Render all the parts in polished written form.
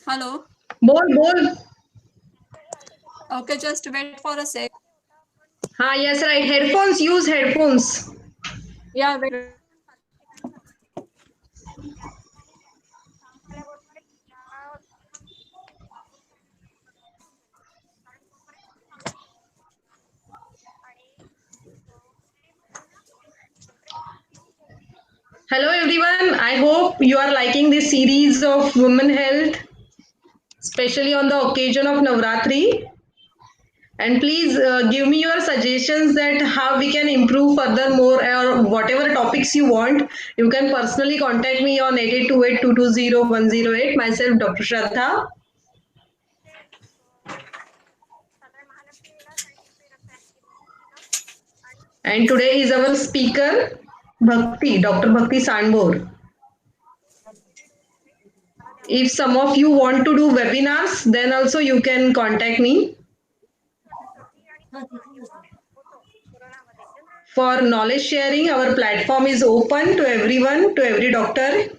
Hello. बोल बोल. Okay, just wait for a sec. हाँ, yes, right. Headphones, use headphones. Yeah, wait. Hello everyone. I hope you are liking this series of women health, especially on the occasion of Navratri. And please give me your suggestions that how we can improve furthermore or whatever topics you want. You can personally contact me on 8828220108. Myself, Dr. Shraddha. And today is our speaker, Bhakti, Dr. Bhakti Sandbor. If some of you want to do webinars, then also you can contact me for knowledge sharing. Our platform is open to everyone, to every doctor.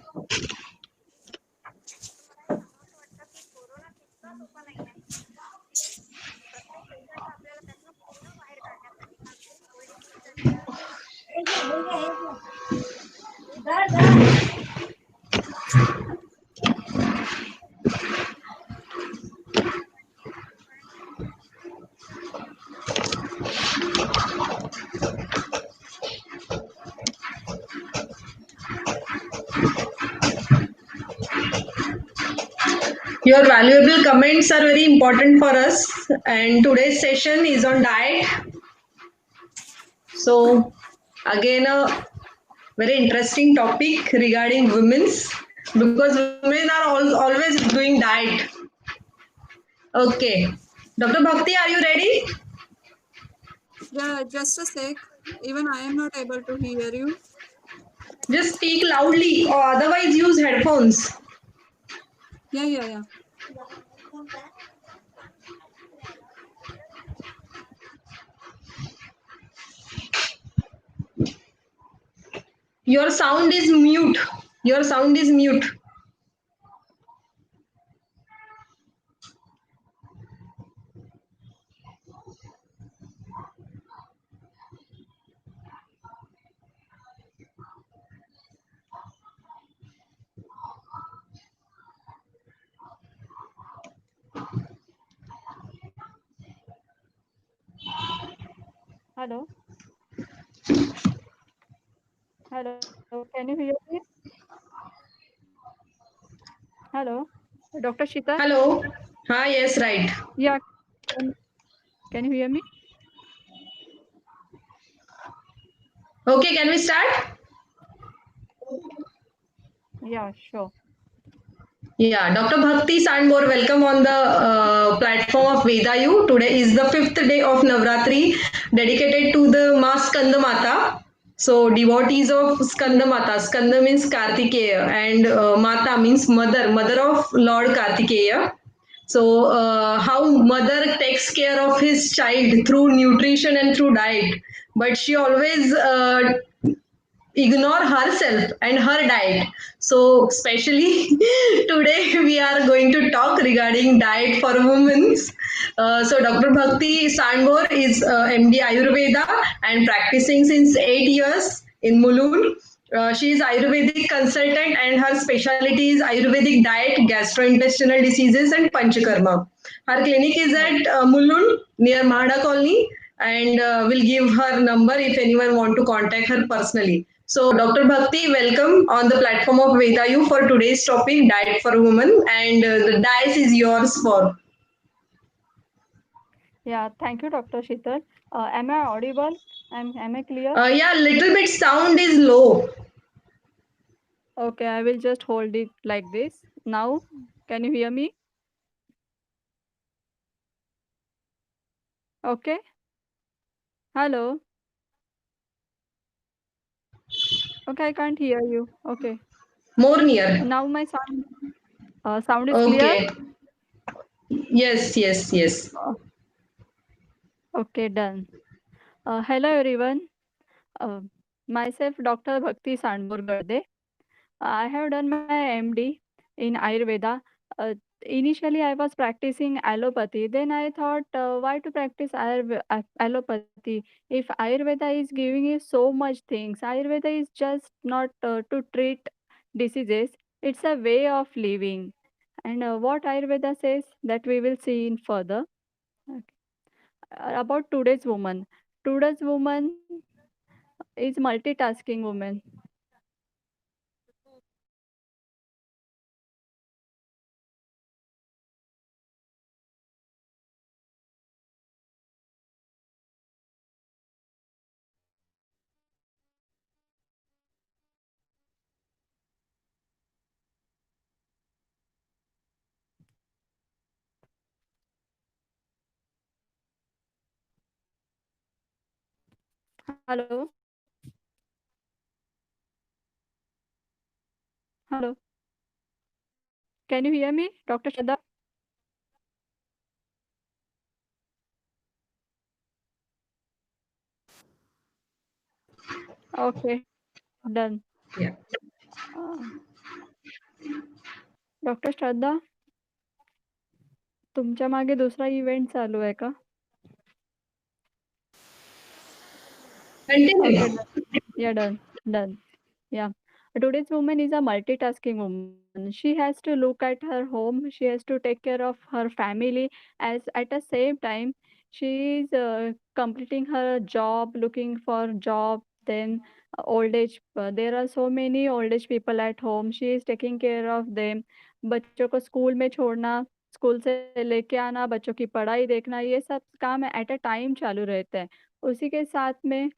Your valuable comments are very important for us. And today's session is on diet. So, again, a very interesting topic regarding women's, because women are always doing diet. Okay. Dr. Bhakti, are you ready? Yeah, just a sec. Even I am not able to hear you. Just speak loudly or otherwise use headphones. Yeah. Your sound is mute. Your sound is mute. Hello. Hello. Can you hear me? Hello. Dr. Shita? Hello. Ah, yes, right. Yeah. Can, can you hear me? Okay, can we start? Yeah, sure. Yeah, Dr. Bhakti Sandbor, welcome on the platform of Vedayu. Today is the fifth day of Navratri, dedicated to the Ma Skanda Mata. So, devotees of Skanda Mata. Skanda means Kartikeya, and Mata means mother, mother of Lord Kartikeya. So, how mother takes care of his child through nutrition and through diet, but she always ignore herself and her diet. So, especially today, we are going to talk regarding diet for women. So, Dr. Bhakti Sandbor is MD Ayurveda and practicing since 8 years in Mulund. She is Ayurvedic consultant and her specialty is Ayurvedic diet, gastrointestinal diseases, and Panchakarma. Her clinic is at Mulund near Mahada Colony, and will give her number if anyone want to contact her personally. So, Dr. Bhakti, welcome on the platform of Vedayu for today's topic, diet for women, and the dice is yours for. Yeah, thank you, Dr. Shital. Am I audible? Am I clear? Yeah, little bit sound is low. Okay, I will just hold it like this. Now, can you hear me? Okay. Hello. Okay, I can't hear you. Okay. More near. Now my sound is clear. Okay. Yes. Uh, Okay, done. Hello everyone. Uh, Myself Dr. Bhakti Sandbor Garde. I have done my MD in Ayurveda Initially I was practicing allopathy. Then I thought, why to practice allopathy? If Ayurveda is giving you so much things, Ayurveda is just not to treat diseases. It's a way of living. And what Ayurveda says that we will see in further. Okay. About today's woman. Today's woman is multitasking woman. Hello. Hello. Can you hear me, Dr. Shraddha? Okay, done. Yeah. Uh, doctor Shraddha, तुमच्या मागे दुसरा event चालू आहे का? Okay, Continue. done. Yeah, done. Done. Yeah. Today's woman is a multitasking woman. She has to look at her home, she has to take care of her family, as at the same time, she is completing her job, looking for job, then old age. There are so many old age people at home. She is taking care of them. बच्चों को school में छोड़ना, school से लेके आना, बच्चों की पढ़ाई देखना, ये सब काम एट अ टाइम चालू रहते हैं। उसी के साथ में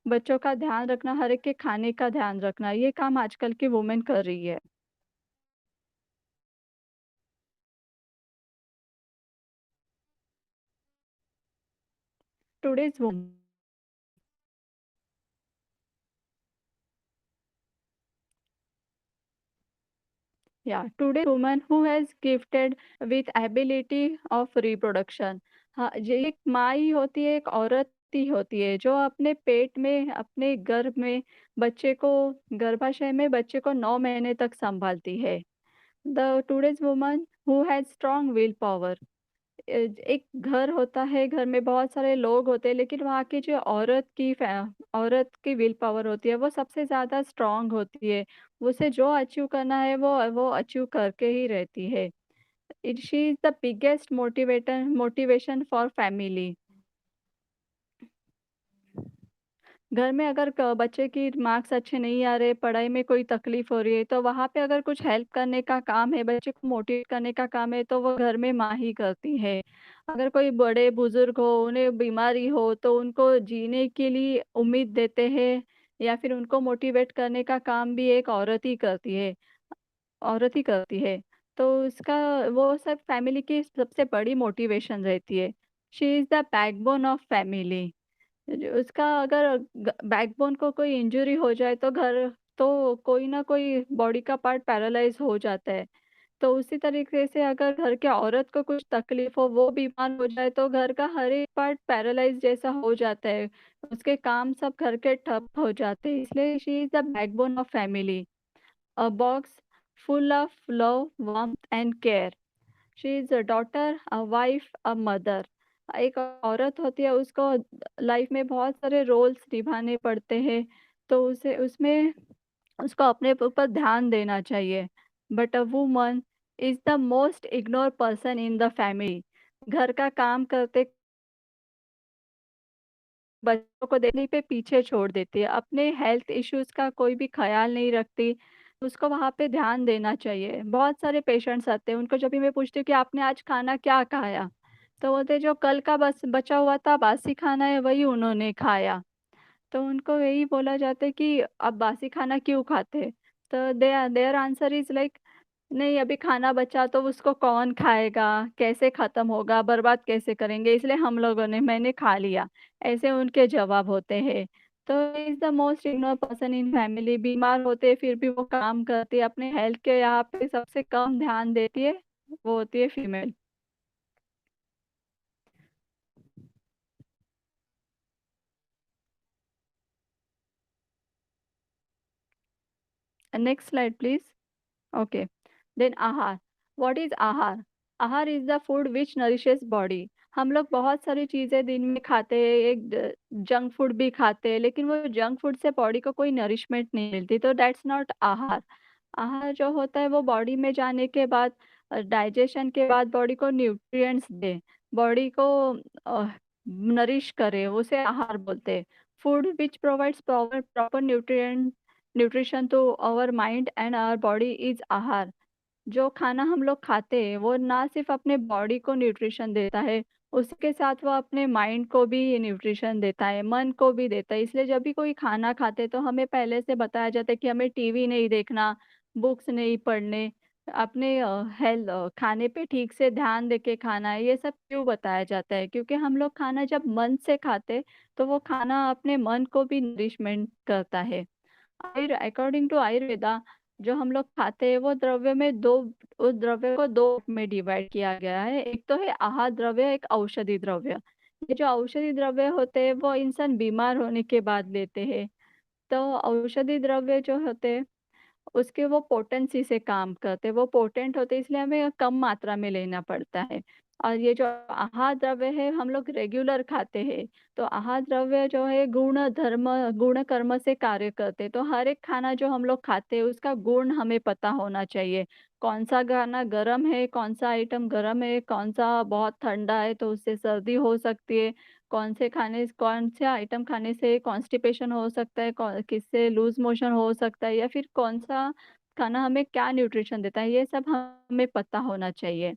बच्चों का ध्यान रखना, हर एक के खाने का ध्यान रखना, ये काम आजकल की वुमेन कर रही है। टुडेज़ वुमन या today woman who has gifted with ability of reproduction. हाँ, ये एक माँ ही होती है, एक औरत ही होती है, जो अपने पेट में, अपने गर्भ में बच्चे को गर्भाशय में बच्चे को 9 महीने तक सँभालती है। The today's woman who has strong will power. एक घर होता है, घर में बहुत सारे लोग होते हैं, लेकिन वहाँ की जो औरत की विल पावर होती है, वो सबसे ज़्यादा स्ट्रॉन्ग होती है। उसे जो अचीव करना है, वो अचीव करके ही रहती है। It she is the biggest motivation for family. घर में अगर बच्चे की मार्क्स अच्छे नहीं आ रहे, पढ़ाई में कोई तकलीफ हो रही है, तो वहाँ पे अगर कुछ हेल्प करने का काम है, बच्चे को मोटिवेट करने का काम है, तो वो घर में माँ ही करती है। अगर कोई बड़े बुजुर्ग हो, उन्हें बीमारी हो, तो उनको जीने के लिए उम्मीद देते हैं, या फिर उनको मोटिवेट करने का काम भी एक औरत ही करती है। तो उसका वो सब फैमिली की सबसे बड़ी मोटिवेशन रहती है। She is the backbone of family. उसका अगर बैकबोन को कोई इंजरी हो जाए, तो कोई ना कोई बॉडी का पार्ट पैरालाइज हो जाता है। तो उसी तरीके से अगर घर के औरत को कुछ तकलीफ हो, वो बीमार हो जाए, तो घर का हर एक पार्ट पैरालाइज जैसा हो जाता है। उसके काम सब घर के ठप हो जाते हैं। इसलिए she is the backbone of family, a box full of love, warmth and care. She is a daughter, a wife, a mother. एक औरत होती है, उसको लाइफ में बहुत सारे रोल्स निभाने पड़ते हैं, तो उसे उसमें उसको अपने ऊपर ध्यान देना चाहिए। But a woman is the most ignore person in the family. घर का काम करते बच्चों को देखने पे पीछे छोड़ देती है, अपने हेल्थ इश्यूज़ का कोई भी ख़्याल नहीं रखती, उसको वहाँ पे ध्यान देना चाहिए। बहुत सारे पेशेंट्स आते हैं, उनको जब भी मैं पूछती हूँ कि आपने आज खाना क्या खाया? तो बोलते हैं जो कल का बस बचा हुआ था, बासी खाना है, वही उन्होंने खाया। तो उनको यही बोला जाता है कि आप बासी खाना क्यों खाते? तो देयर आंसर इज़ लाइक, नहीं अभी खाना बचा तो उसको कौन खाएगा? कैसे खत्म होगा? बर्बाद कैसे करेंगे? इसलिए हम लोगों ने मैंने खा लिया। ऐसे उनके जवाब होते हैं। तो is the most ignore person in family. बीमार होते हैं फिर भी वो काम करती है, अपने हेल्थ के यहाँ पे सबसे कम ध्यान देती है, वो होती है female. Next slide please. Okay, then aahar. What is aahar? Aahar is the food which nourishes body. हम लोग बहुत सारी चीजें दिन में खाते हैं, एक जंक फूड भी खाते हैं, लेकिन वो जंक फूड से बॉडी को कोई नरिशमेंट नहीं मिलती, तो दैट्स नॉट आहार। आहार जो होता है वो बॉडी में जाने के बाद, डाइजेशन के बाद बॉडी को न्यूट्रिएंट्स दे, बॉडी को नरिश करे, उसे आहार बोलते हैं। Food which provides proper nutrition to our mind and our body is aahar. जो खाना हम लोग खाते हैं वो ना सिर्फ अपने बॉडी को न्यूट्रिशन देता है, उसके साथ वो अपने माइंड को भी न्यूट्रिशन देता है, मन को भी देता है। इसलिए जब भी कोई खाना खाते हैं तो हमें पहले से बताया जाता है कि हमें टीवी नहीं देखना, बुक्स नहीं पढ़ने, अपने हेल्थ खाने पे ठीक से ध्यान देके खाना है। ये सब क्यों बताया जाता है? क्योंकि हम लोग खाना जब मन से खाते तो वो खाना अपने मन को भी नरिशमेंट करता है। अकॉर्डिंग टू आयुर्वेदा, जो हम लोग खाते हैं वो द्रव्य में दो, उस द्रव्य को दो में डिवाइड किया गया है। एक तो है आहार द्रव्य, एक औषधि द्रव्य। ये जो औषधि द्रव्य होते हैं वो इंसान बीमार होने के बाद लेते हैं। तो औषधि द्रव्य जो होते हैं उसके वो पोटेंसी से काम करते हैं, वो पोटेंट होते हैं, इसलिए हमें कम मात्रा में लेना पड़ता है। और ये जो आहार द्रव्य है हम लोग रेगुलर खाते हैं, तो आहार द्रव्य जो है गुण कर्म से कार्य करते हैं। तो हर एक खाना जो हम लोग खाते हैं उसका गुण हमें पता होना चाहिए। कौन सा खाना गर्म है, कौन सा आइटम गर्म है, कौन सा बहुत ठंडा है तो उससे सर्दी हो सकती है, कौन से आइटम खाने से कॉन्स्टिपेशन हो सकता है, किससे लूज मोशन हो सकता है, या फिर कौन सा खाना हमें क्या न्यूट्रिशन देता है, ये सब हमें पता होना चाहिए।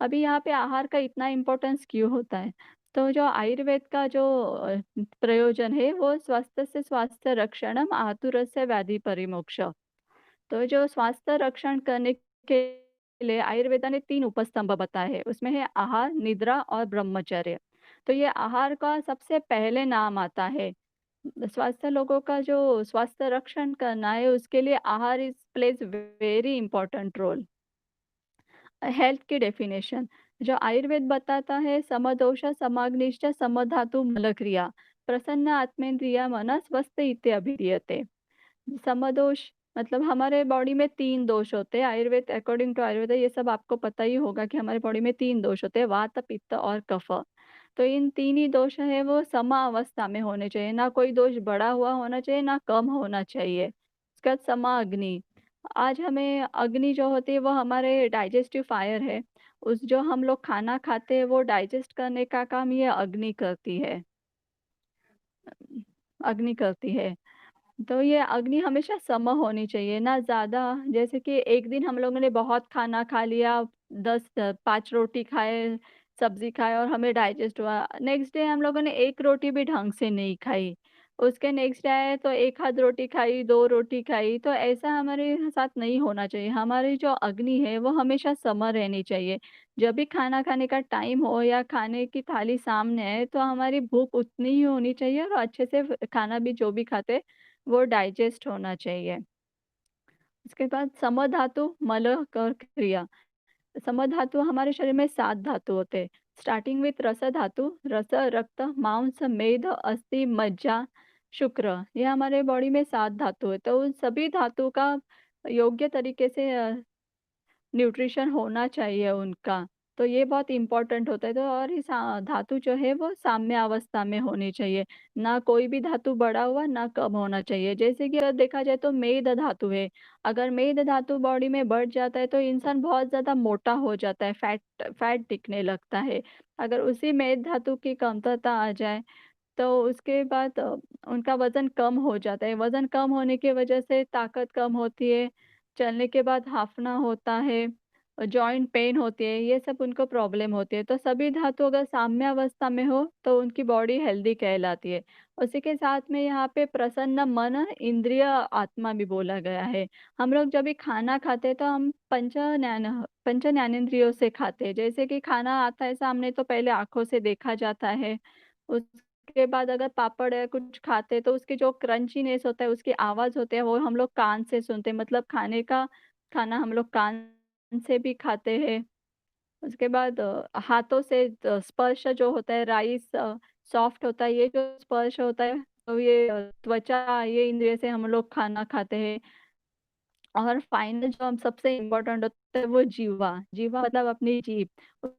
अभी यहाँ पे आहार का इतना इम्पोर्टेंस क्यों होता है? तो जो आयुर्वेद का जो प्रयोजन है वो स्वास्थ्य से स्वास्थ्य रक्षणम आतुरस्य व्याधि परिमोक्ष। तो जो स्वास्थ्य रक्षण करने के लिए आयुर्वेदा ने 3 उपस्तंभ बताए हैं। उसमें है आहार, निद्रा और ब्रह्मचर्य। तो ये आहार का सबसे पहले नाम आता है। स्वास्थ्य लोगों का जो स्वास्थ्य रक्षण करना है उसके लिए aahar is plays very important role. Health की डेफिनेशन, जो आयुर्वेद बताता है, समदोष समाग्निश्च समधातु मलक्रिया प्रसन्न आत्मेन्द्रिय मन स्वस्थ इत्य अभिधीयते। समदोष मतलब हमारे बॉडी में 3 दोष होते हैं। आयुर्वेद, अकॉर्डिंग टू आयुर्वेद ये सब आपको पता ही होगा कि हमारे बॉडी में 3 दोष होते हैं, वात, पित्त और कफ। तो इन 3 ही दोष हैं वो समा-अवस्था में होने चाहिए, ना कोई दोष बढ़ा हुआ होना चाहिए, ना कम होना चाहिए। उसके बाद समा-अग्नि, आज हमें अग्नि जो होती है वो हमारे डाइजेस्टिव फायर है। उस जो हम लोग खाना खाते हैं वो डाइजेस्ट करने का काम ये अग्नि करती है। अग्नि करती है। तो ये अग्नि हमेशा सम होनी चाहिए, ना ज़्यादा। जैसे कि एक दिन हम लोगों ने बहुत खाना खा लिया, 5 रोटी खाए, सब्ज़ी खाए और हमें डाइजेस्ट हुआ। नेक्स्ट डे हम लोगों ने 1 रोटी भी ढंग से नहीं खाई। उसके नेक्स्ट डे आए तो 1 आध रोटी खाई, 2 रोटी खाई, तो ऐसा हमारे साथ नहीं होना चाहिए। हमारी जो अग्नि है वो हमेशा सम रहनी चाहिए। जब भी खाना खाने का टाइम हो या खाने की थाली सामने है तो हमारी भूख उतनी ही होनी चाहिए और अच्छे से खाना भी जो भी खाते वो डाइजेस्ट होना चाहिए। उसके बाद समधातु, मल, कर, क्रिया। समधातु हमारे शरीर में 7 धातु होते हैं। स्टार्टिंग विथ रस धातु, रस, रक्त, मांस, मेद, अस्थि, मज्जा, शुक्र। ये हमारे बॉडी में 7 धातु है। तो उन सभी धातु का योग्य तरीके से न्यूट्रिशन होना चाहिए उनका। तो ये बहुत इम्पोर्टेंट होता है। तो और इस धातु जो है वो साम्य अवस्था में होनी चाहिए। ना कोई भी धातु बढ़ा हुआ, ना कम होना चाहिए। जैसे कि अगर देखा जाए तो मेद धातु है। अगर मेद धातु बॉडी में बढ़ जाता है तो इंसान बहुत ज़्यादा मोटा हो जाता है, फैट फैट दिखने लगता है। अगर उसी मेद धातु की कमतरता आ जाए तो उसके बाद उनका वज़न कम हो जाता है। वज़न कम होने की वजह से ताकत कम होती है, चलने के बाद हांफना होता है, जॉइंट पेन होती है, ये सब उनको प्रॉब्लम होती है। तो सभी धातु अगर साम्य अवस्था में हो तो उनकी बॉडी हेल्दी कहलाती है। उसी के साथ में यहाँ पे प्रसन्न मन, इंद्रिय, आत्मा भी बोला गया है। हम लोग जब भी खाना खाते हैं तो हम पंच ज्ञानेंद्रियों से खाते हैं। जैसे कि खाना आता है सामने तो पहले आँखों से देखा जाता है। उसके बाद अगर पापड़ या कुछ खाते हैं तो उसकी जो क्रंचीनेस होता है, उसकी आवाज़ होती है वो हम लोग कान से सुनते हैं। मतलब खाना हम लोग कान से भी खाते हैं। उसके बाद हाथों से स्पर्श जो होता है, राइस सॉफ्ट होता है, ये जो स्पर्श होता है तो ये त्वचा, ये इंद्रिय से हम लोग खाना खाते हैं। और फाइनल जो हम सबसे इम्पोर्टेंट होता है वो जीवा। जीवा मतलब अपनी जीभ।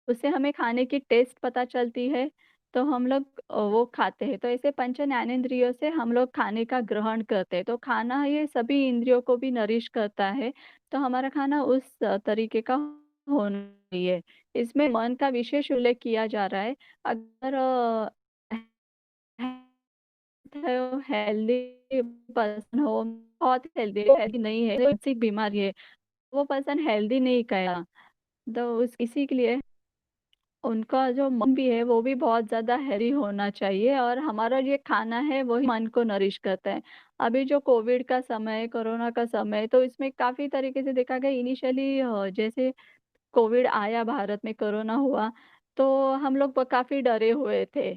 उससे हमें खाने की टेस्ट पता चलती है, तो हम लोग वो खाते हैं। तो ऐसे पंच ज्ञानेंद्रियों से हम लोग खाने का ग्रहण करते हैं। तो खाना ये सभी इंद्रियों को भी नरिश करता है, तो हमारा खाना उस तरीके का होना चाहिए। इसमें मन का विशेष उल्लेख किया जा रहा है। अगर हेल्दी पर्सन हो, बहुत हेल्दी हेल्दी नहीं है, मानसिक बीमारी है, वो पर्सन हेल्दी नहीं कहला। तो उस इसी के लिए उनका जो मन भी है वो भी बहुत ज़्यादा हेल्दी होना चाहिए, और हमारा ये खाना है वही मन को नरिश करता है। अभी जो कोविड का समय है, कोरोना का समय है, तो इसमें काफ़ी तरीके से देखा गया इनिशियली जैसे कोविड आया भारत में, कोरोना हुआ, तो हम लोग काफ़ी डरे हुए थे।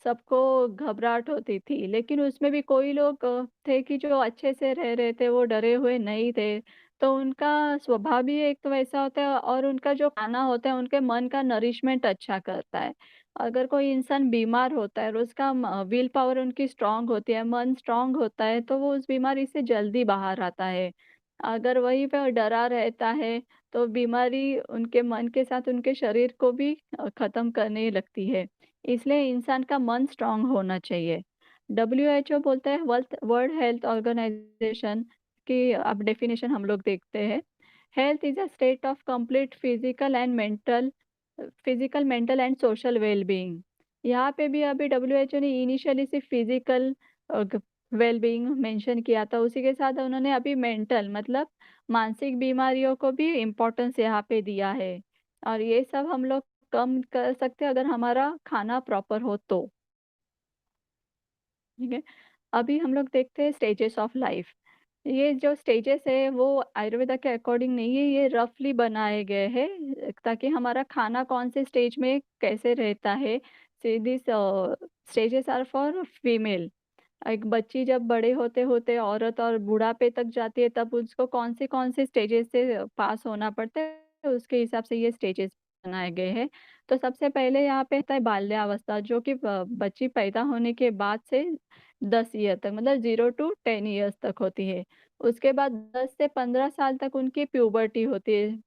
सबको घबराहट होती थी, लेकिन उसमें भी कोई लोग थे कि जो अच्छे से रह रहे थे, वो डरे हुए नहीं थे। तो उनका स्वभाव भी एक तो वैसा होता है, और उनका जो खाना होता है, उनके मन का नरिशमेंट अच्छा करता है। अगर कोई इंसान बीमार होता है और उसका विल पावर उनकी स्ट्रॉन्ग होती है, मन स्ट्रॉन्ग होता है, तो वो उस बीमारी से जल्दी बाहर आता है। अगर वहीं पे डरा रहता है, तो बीमारी उनके मन के साथ उनके शरीर को भी ख़त्म करने लगती है। इसलिए इंसान का मन स्ट्रॉन्ग होना चाहिए। डब्ल्यूएचओ बोलता है, वर्ल्थ वर्ल्ड हेल्थ ऑर्गेनाइज़ेशन की अब डेफिनिशन हम लोग देखते हैं। Health is a state of complete physical, mental and social well being. यहाँ पे भी अभी डब्ल्यूएचओ ने इनिशियली सिर्फ फिज़िकल अ, ग वेल-बीइंग मेंशन किया था, उसी के साथ उन्होंने अभी मेंटल मतलब मानसिक बीमारियों को भी इम्पोर्टेंस यहाँ पे दिया है, और ये सब हम लोग कम कर सकते हैं अगर हमारा खाना प्रॉपर हो तो। ठीक है? अभी हम लोग देखते हैं स्टेजेस ऑफ लाइफ। ये जो स्टेजेस है वो आयुर्वेदा के अकॉर्डिंग नहीं है, ये रफली बनाए गए हैं ताकि हमारा खाना कौन से स्टेज में कैसे रहता है। This stages are for female. एक बच्ची जब बड़े होते-होते औरत और बुढ़ापे तक जाती है, तब उसको कौन-से स्टेजेस से पास होना पड़ता है, उसके हिसाब से ये स्टेजेस बनाए गए हैं। तो सबसे पहले यहाँ पे आता है बाल्यावस्था, जो कि बच्ची पैदा होने के बाद से 10 ईयर तक मतलब 0 टू 10 इयर्स तक होती है। उसके बाद 10 से 15 साल तक उनकी प्यूबर्टी होती है।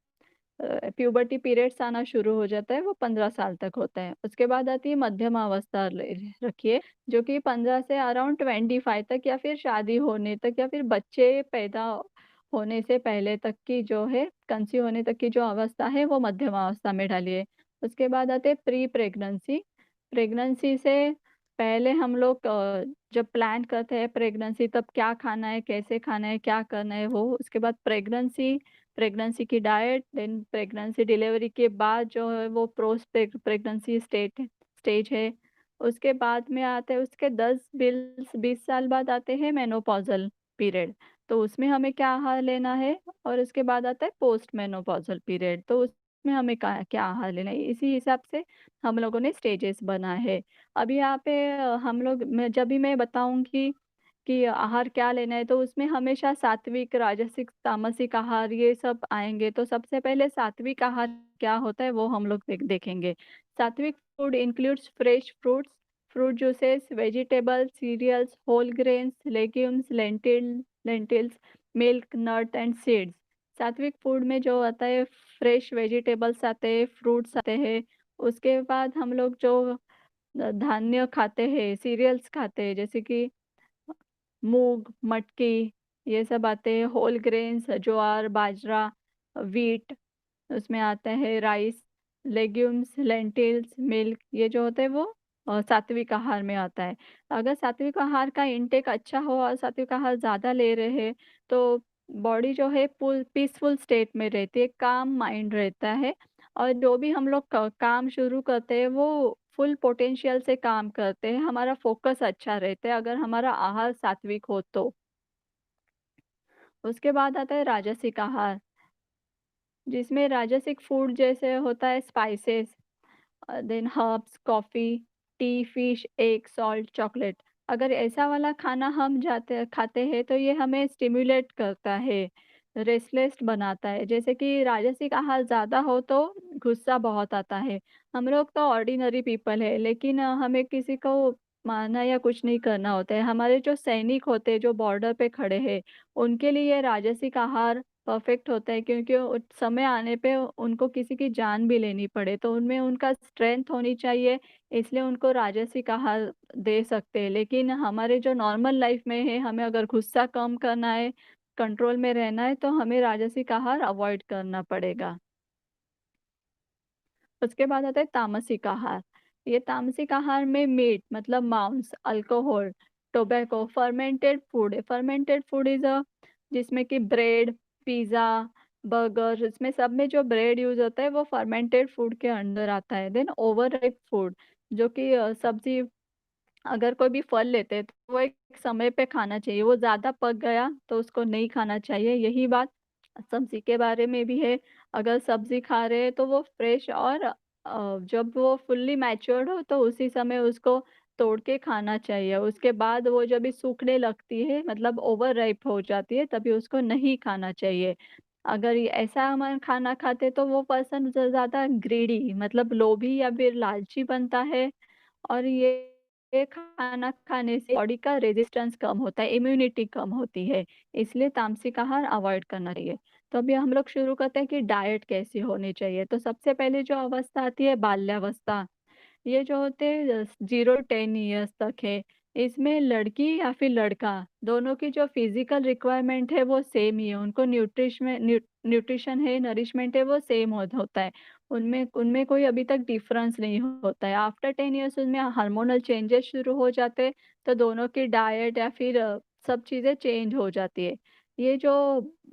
प्यूबर्टी पीरियड्स आना शुरू हो जाता है, वो 15 साल तक होता है। उसके बाद आती है मध्यमावस्था रखिए, जो कि 15 से अराउंड 25 तक, या फिर शादी होने तक, या फिर बच्चे पैदा होने से पहले तक की जो है, कंसीव होने तक की जो अवस्था है, वो मध्यमावस्था में डालिए। उसके बाद आते हैं प्री प्रेगनेंसी। प्रेगनेंसी से पहले हम लोग जब प्लान करते हैं प्रेगनेंसी, तब क्या खाना है, कैसे खाना है, क्या करना है वो। उसके बाद प्रेगनेंसी, प्रेगनेंसी की डाइट, देन प्रेगनेंसी डिलीवरी के बाद जो है वो प्रेगनेंसी स्टेज है। उसके बाद में आते हैं उसके 10-20 साल बाद आते हैं मेनोपॉज़ल पीरियड। तो उसमें हमें क्या आहार लेना है, और उसके बाद आता है पोस्ट मेनोपॉज़ल पीरियड, तो उसमें हमें क्या क्या आहार लेना है। इसी हिसाब से हम लोगों ने स्टेजेस बनाए हैं। अभी यहाँ पे हम लोग मैं जब भी मैं बताऊँगी कि आहार क्या लेना है, तो उसमें हमेशा सात्विक, राजसिक, तामसिक आहार ये सब आएँगे। तो सबसे पहले सात्विक आहार क्या होता है वो हम लोग देखेंगे। Sattvic food includes fresh fruits, fruit juices, vegetables, cereals, whole grains, legumes, lentils, milk, nut and seeds. Sattvic food में जो आता है फ्रेश वेजिटेबल्स आते हैं, फ्रूट्स आते हैं। उसके बाद हम लोग जो धान्य खाते हैं, सीरियल्स खाते हैं, जैसे कि मूँग, मटकी, ये सब आते हैं। होल ग्रेन्स ज्वार, बाजरा, व्हीट, उसमें आता है राइस, लेग्यूम्स, लेंटिल्स, मिल्क, ये जो होता है वो सात्विक आहार में आता है। अगर सात्विक आहार का इंटेक अच्छा हो और सात्विक आहार ज़्यादा ले रहे हैं, तो बॉडी जो है पीसफुल स्टेट में रहती है, काम माइंड रहता है, और जो भी हम लोग काम शुरू करते हैं वो फुल पोटेंशियल से काम करते हैं, हमारा फ़ोकस अच्छा रहता है अगर हमारा आहार सात्विक हो तो। उसके बाद आता है राजसिक आहार, जिसमें राजसिक फूड जैसे होता है spices, then herbs, coffee, tea, fish, egg, salt, chocolate. अगर ऐसा वाला खाना हम जाते खाते हैं तो ये हमें स्टिम्युलेट करता है, रेस्टलेस बनाता है। जैसे कि राजसिक आहार ज़्यादा हो तो गुस्सा बहुत आता है। हम लोग तो ऑर्डिनरी पीपल है, लेकिन हमें किसी को मारना या कुछ नहीं करना होता है। हमारे जो सैनिक होते हैं, जो बॉर्डर पे खड़े हैं, उनके लिए ये राजसिक आहार परफेक्ट होता है, क्योंकि उस समय आने पे उनको किसी की जान भी लेनी पड़े, तो उनमें उनका स्ट्रेंथ होनी चाहिए, इसलिए उनको राजसिक आहार दे सकते हैं। लेकिन हमारे जो नॉर्मल लाइफ में है, हमें अगर गुस्सा कम करना है, कंट्रोल में रहना है, तो हमें राजसिक आहार अवॉइड करना पड़ेगा। उसके बाद आता है तामसिक आहार। ये तामसिक आहार में मीट मतलब मांस, अल्कोहल, टोबैको, फर्मेंटेड फूड है। फर्मेंटेड फूड इज अ जिसमें कि ब्रेड, पिज्जा, बर्गर, इसमें सब में जो ब्रेड यूज होता है वो फर्मेंटेड फूड के अंडर आता है। देन ओवर राइप फूड, जो कि सब्जी, अगर कोई भी फल लेते हैं तो वो एक समय पे खाना चाहिए, वो ज़्यादा पक गया तो उसको नहीं खाना चाहिए। यही बात सब्ज़ी के बारे में भी है, अगर सब्ज़ी खा रहे हैं तो वो फ्रेश और जब वो फुल्ली मैच्योर्ड हो तो उसी समय उसको तोड़ के खाना चाहिए। उसके बाद वो जब भी सूखने लगती है, मतलब ओवर राइप हो जाती है, तभी उसको नहीं खाना चाहिए। अगर ये ऐसा हम खाना खाते तो वो पर्सन ज़्यादा ग्रीडी मतलब लोभी या फिर लालची बनता है, और ये खाना खाने से बॉडी का रेजिस्टेंस कम होता है, इम्यूनिटी कम होती है, इसलिए तामसिक आहार अवॉइड करना चाहिए। तो अभी हम लोग शुरू करते हैं कि डाइट कैसी होनी चाहिए। तो सबसे पहले जो अवस्था आती है बाल्यावस्था, ये जो होते हैं 0 10 इयर्स तक है। इसमें लड़की या फिर लड़का दोनों की जो फिजिकल रिक्वायरमेंट है वो सेम ही है। उनको न्यूट्रिशन है, नरिशमेंट है, वो सेम होता है। उनमें उनमें कोई अभी तक डिफरेंस नहीं होता है। आफ्टर 10 इयर्स उनमें हार्मोनल चेंजेस शुरू हो जाते हैं, तो दोनों की डाइट या फिर सब चीज़ें चेंज हो जाती है। ये जो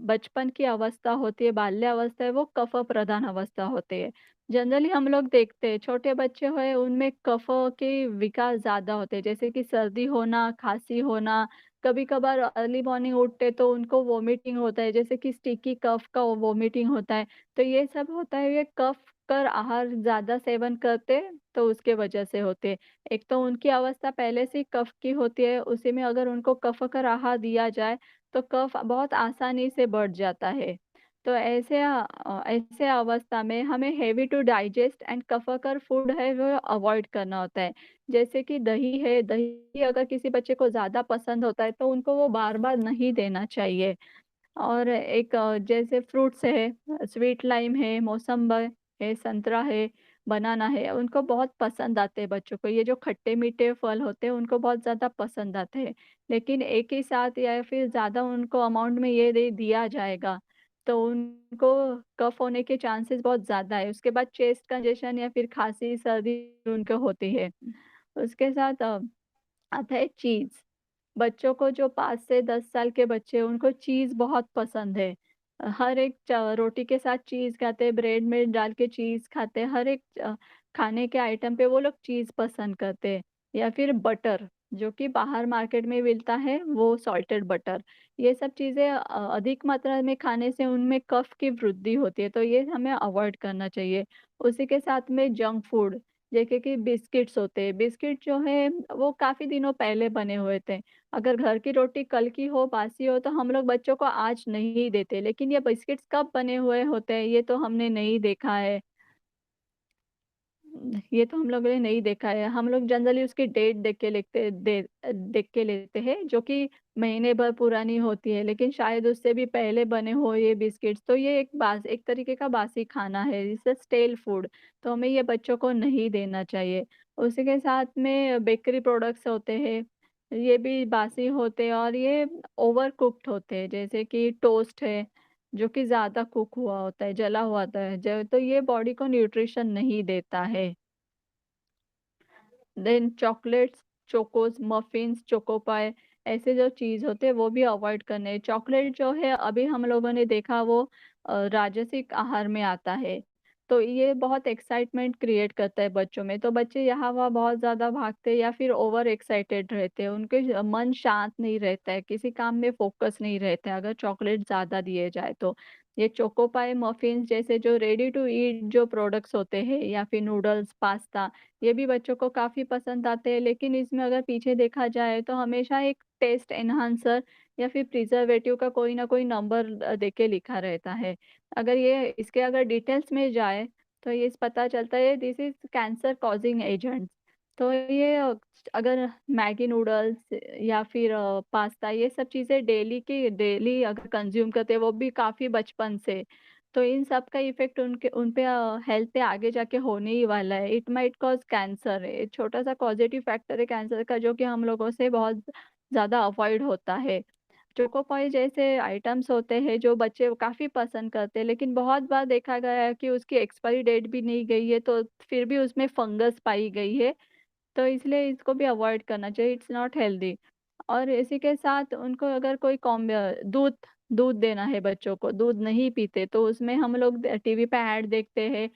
बचपन की अवस्था होती है, बाल्यावस्था है, वो कफ प्रधान अवस्था होती है। जनरली हम लोग देखते हैं छोटे बच्चे हुए उनमें कफ के विकार ज़्यादा होते हैं, जैसे कि सर्दी होना, खाँसी होना, कभी-कभार अर्ली मॉर्निंग उठते तो उनको वॉमिटिंग होता है, जैसे कि स्टिकी कफ का वॉमिटिंग होता है। तो ये सब होता है, ये कफ कर आहार ज़्यादा सेवन करते तो उसके वजह से होते। एक तो उनकी अवस्था पहले से ही कफ की होती है, उसी में अगर उनको कफ कर आहार दिया जाए तो कफ बहुत आसानी से बढ़ जाता है। तो ऐसे अवस्था में हमें हेवी टू डाइजेस्ट एंड कफाकर फूड है वो अवॉइड करना होता है। जैसे कि दही है, दही अगर किसी बच्चे को ज़्यादा पसंद होता है तो उनको वो बार-बार नहीं देना चाहिए। और एक जैसे फ्रूट्स है, स्वीट लाइम है, मौसम्बी है, संतरा है, बनाना है, उनको बहुत पसंद आते हैं बच्चों को। ये जो खट्टे-मीठे फल होते हैं, उनको बहुत ज़्यादा पसंद आते हैं। लेकिन एक ही साथ या फिर ज़्यादा उनको अमाउंट में ये दे दिया जाएगा, तो उनको कफ होने के चांसेस बहुत ज़्यादा है। उसके बाद चेस्ट कंजेशन या फिर खाँसी, सर्दी उनको होती है। उसके साथ आता है चीज़। बच्चों को जो 5 से 10 साल के बच्चे हैं, उनको चीज़ बहुत पसंद है। हर एक रोटी के साथ चीज़ खाते हैं, ब्रेड में डाल के चीज़ खाते हैं, हर एक खाने के आइटम पे वो लोग चीज़ पसंद करते हैं। या फिर बटर, जो कि बाहर मार्केट में मिलता है, वो सॉल्टेड बटर। ये सब चीज़ें अधिक मात्रा में खाने से उनमें कफ की वृद्धि होती है, तो ये हमें अवॉइड करना चाहिए। उसी के साथ में जंक फूड, जैसे कि बिस्किट्स होते हैं। बिस्किट जो है, वो काफ़ी दिनों पहले बने हुए थे। अगर घर की रोटी कल की हो, बासी हो, तो हम लोग बच्चों को आज नहीं देते, लेकिन ये बिस्किट्स कब बने हुए होते हैं, ये तो हमने नहीं देखा है। ये तो हम लोगों ने नहीं देखा है। हम लोग जनरली उसकी डेट देख के लेते हैं, जो कि महीने भर पुरानी होती है, लेकिन शायद उससे भी पहले बने हो ये बिस्किट्स, तो ये एक तरीके का बासी खाना है, जिसे स्टेल फूड, तो हमें ये बच्चों को नहीं देना चाहिए। उसी के साथ में बेकरी प्रोडक्ट्स होते हैं, ये भी बासी होते हैं और ये ओवर कुक्ड होते हैं, जैसे कि टोस्ट है, जो कि ज़्यादा कुक हुआ होता है, जला हुआ होता है, ज तो ये बॉडी को न्यूट्रिशन नहीं देता है। Then chocolates, chocos, muffins, choco pie, ऐसे जो चीज़ होते हैं वो भी अवॉइड करने हैं। चॉकलेट जो है अभी हम लोगों ने देखा वो राजसिक आहार में आता है। तो ये बहुत एक्साइटमेंट क्रिएट करता है बच्चों में, तो बच्चे यहाँ-वहाँ बहुत ज़्यादा भागते हैं या फिर ओवर एक्साइटेड रहते हैं। उनके मन शांत नहीं रहता है, किसी काम में फ़ोकस नहीं रहता है अगर चॉकलेट ज़्यादा दिए जाए तो। ये चोको पाई, मफिन्स जैसे जो रेडी टू ईट जो प्रोडक्ट्स होते हैं या फिर नूडल्स, पास्ता, ये भी बच्चों को काफ़ी पसंद आते हैं, लेकिन इसमें अगर पीछे देखा जाए तो हमेशा एक टेस्ट एनहांसर या फिर प्रिजर्वेटिव का कोई ना कोई नंबर देके लिखा रहता है। अगर ये इसके अगर डिटेल्स में जाए तो ये पता चलता है this is cancer causing agent. तो ये अगर मैगी नूडल्स या फिर पास्ता ये सब चीज़ें डेली अगर कंज़्यूम करते हैं वो भी काफ़ी बचपन से, तो इन सब का इफ़ेक्ट उन पे हेल्थ पे आगे जाके होने ही वाला है। इट माइट कॉज़ कैंसर है, एक छोटा-सा पॉज़िटिव फैक्टर है कैंसर का जो कि हम लोगों से बहुत ज़्यादा अवॉइड होता है। चोको पाई जैसे आइटम्स होते हैं जो बच्चे काफ़ी पसंद करते हैं, लेकिन बहुत बार देखा गया है कि उसकी एक्सपायरी डेट भी नहीं गई है, तो फिर भी उसमें फंगस पाई गई है। तो इसलिए इसको भी अवॉइड करना चाहिए, इट्स नॉट हेल्दी। और इसी के साथ उनको अगर कोई दूध दूध देना है बच्चों को, दूध नहीं पीते तो उसमें हम लोग टीवी पे ऐड देखते हैं।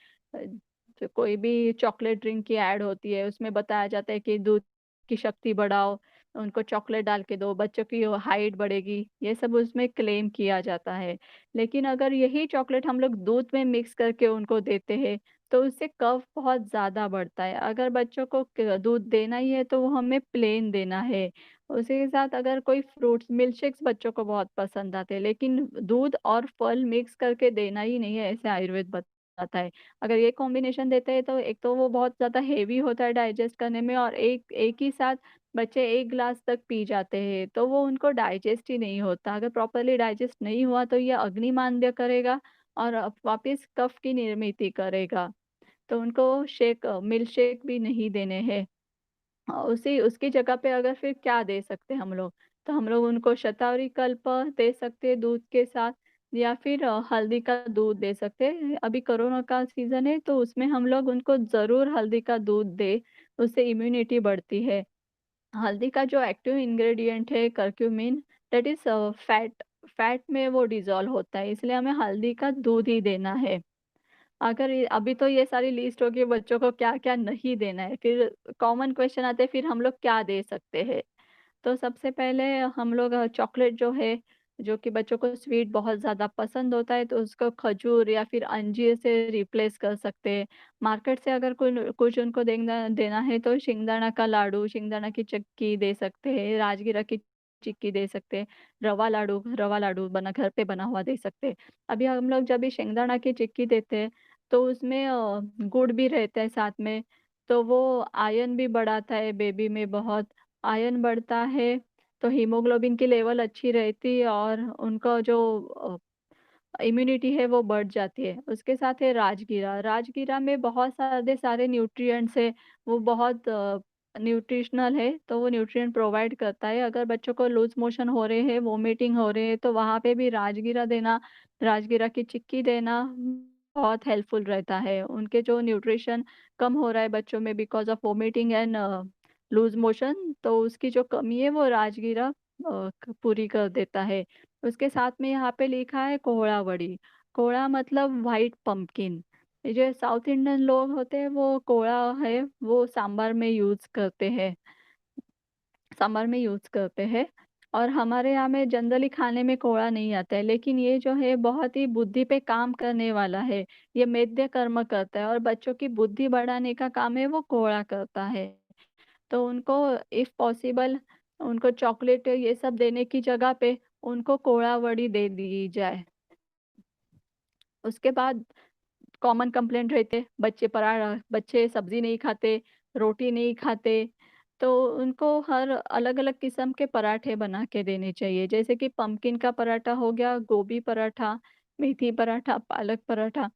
जो कोई भी चॉकलेट ड्रिंक की ऐड होती है, उसमें बताया जाता है कि दूध की शक्ति बढ़ाओ, उनको चॉकलेट डाल के दो, बच्चों की हाइट बढ़ेगी, ये सब उसमें क्लेम किया जाता है। लेकिन अगर यही चॉकलेट हम लोग दूध में मिक्स करके उनको देते हैं, तो उससे कफ बहुत ज़्यादा बढ़ता है। अगर बच्चों को क दूध देना ही है तो वो हमें प्लेन देना है। उसी के साथ अगर कोई फ्रूट्स मिल्क शेक्स बच्चों को बहुत पसंद आते हैं, लेकिन दूध और फल मिक्स करके देना ही नहीं है, ऐसे आयुर्वेद बताता है। अगर ये कॉम्बिनेशन देते हैं तो एक तो वो बहुत ज़्यादा हेवी होता है डाइजेस्ट करने में और एक एक ही साथ बच्चे 1 ग्लास तक पी जाते हैं, तो वो उनको डाइजेस्ट ही नहीं होता। अगर प्रॉपर्ली डाइजेस्ट नहीं हुआ तो ये अग्निमांद्य करेगा और वापस कफ की निर्मिति करेगा। तो उनको मिल्क शेक भी नहीं देने हैं। उसी उसकी जगह पे अगर फिर क्या दे सकते हैं हम लोग? तो हम लोग उनको शतावरी कल्प दे सकते हैं दूध के साथ या फिर हल्दी का दूध दे सकते हैं। अभी कोरोना का सीज़न है तो उसमें हम लोग उनको ज़रूर हल्दी का दूध दें, उससे इम्यूनिटी बढ़ती है। हल्दी का जो एक्टिव इंग्रीडिएंट है curcumin that is fat fat में वो डिसॉल्व होता है, इसलिए हमें हल्दी का दूध ही देना है। अगर ये अभी तो ये सारी लिस्ट होगी बच्चों को क्या-क्या नहीं देना है, फिर कॉमन क्वेश्चन आते हैं फिर हम लोग क्या दे सकते हैं? तो सबसे पहले हम लोग चॉकलेट जो है, जो कि बच्चों को स्वीट बहुत ज़्यादा पसंद होता है, तो उसको खजूर या फिर अंजीर से रिप्लेस कर सकते हैं। मार्केट से अगर कुछ उनको देना देना है तो शिंगदाना का लाडू, शिंगदाना की चिक्की दे सकते हैं, राजगिरा की चिक्की दे सकते हैं, रवा लाडू घर पे बना हुआ दे सकते हैं। अभी हम लोग जब भी शिंगदाना की चिक्की देते हैं, तो उसमें गुड़ भी रहता है साथ में, तो वो आयरन भी बढ़ाता है बेबी में बहुत। आयरन बढ़ता है, तो हीमोग्लोबिन की लेवल अच्छी रहती है और उनका जो इम्यूनिटी है वो बढ़ जाती है। उसके साथ है राजगीरा, राजगीरा में बहुत सारे सारे न्यूट्रिएंट्स हैं, वो बहुत न्यूट्रिशनल है, तो वो न्यूट्रिएंट प्रोवाइड करता है। अगर बच्चों को लूज़ मोशन हो रहे हैं, वॉमिटिंग हो रहे हैं, तो वहाँ पे भी राजगीरा देना, राजगीरा की चिक्की देना बहुत हेल्पफुल रहता है। उनके जो न्यूट्रिशन कम हो रहा है बच्चों में because of vomiting and loose motion, तो उसकी जो कमी है वो राजगीरा पूरी कर देता है। उसके साथ में यहाँ पे लिखा है कोहड़ा वड़ी। कोहड़ा मतलब व्हाइट पम्पकिन। ये जो साउथ इंडियन लोग होते हैं वो कोहड़ा है वो सांभर में यूज़ करते हैं और हमारे यहाँ में जनरली खाने में कोहड़ा नहीं आता है। लेकिन ये जो है बहुत ही बुद्धि पे काम करने वाला है। ये मेद्य कर्म करता है और बच्चों की बुद्धि बढ़ाने का काम है वो कोहड़ा करता है। तो उनको इफ पॉसिबल उनको चॉकलेट ये सब देने की जगह पे उनको कोहड़ा वड़ी दे दी जाए। उसके बाद कॉमन कंप्लेंट रहते बच्चे सब्ज़ी नहीं खाते, रोटी नहीं खाते, तो उनको हर अलग-अलग किस्म के पराठे बना के देने चाहिए। जैसे कि पम्पकिन का पराठा हो गया, गोभी पराठा, मेथी पराठा, पालक पराठा।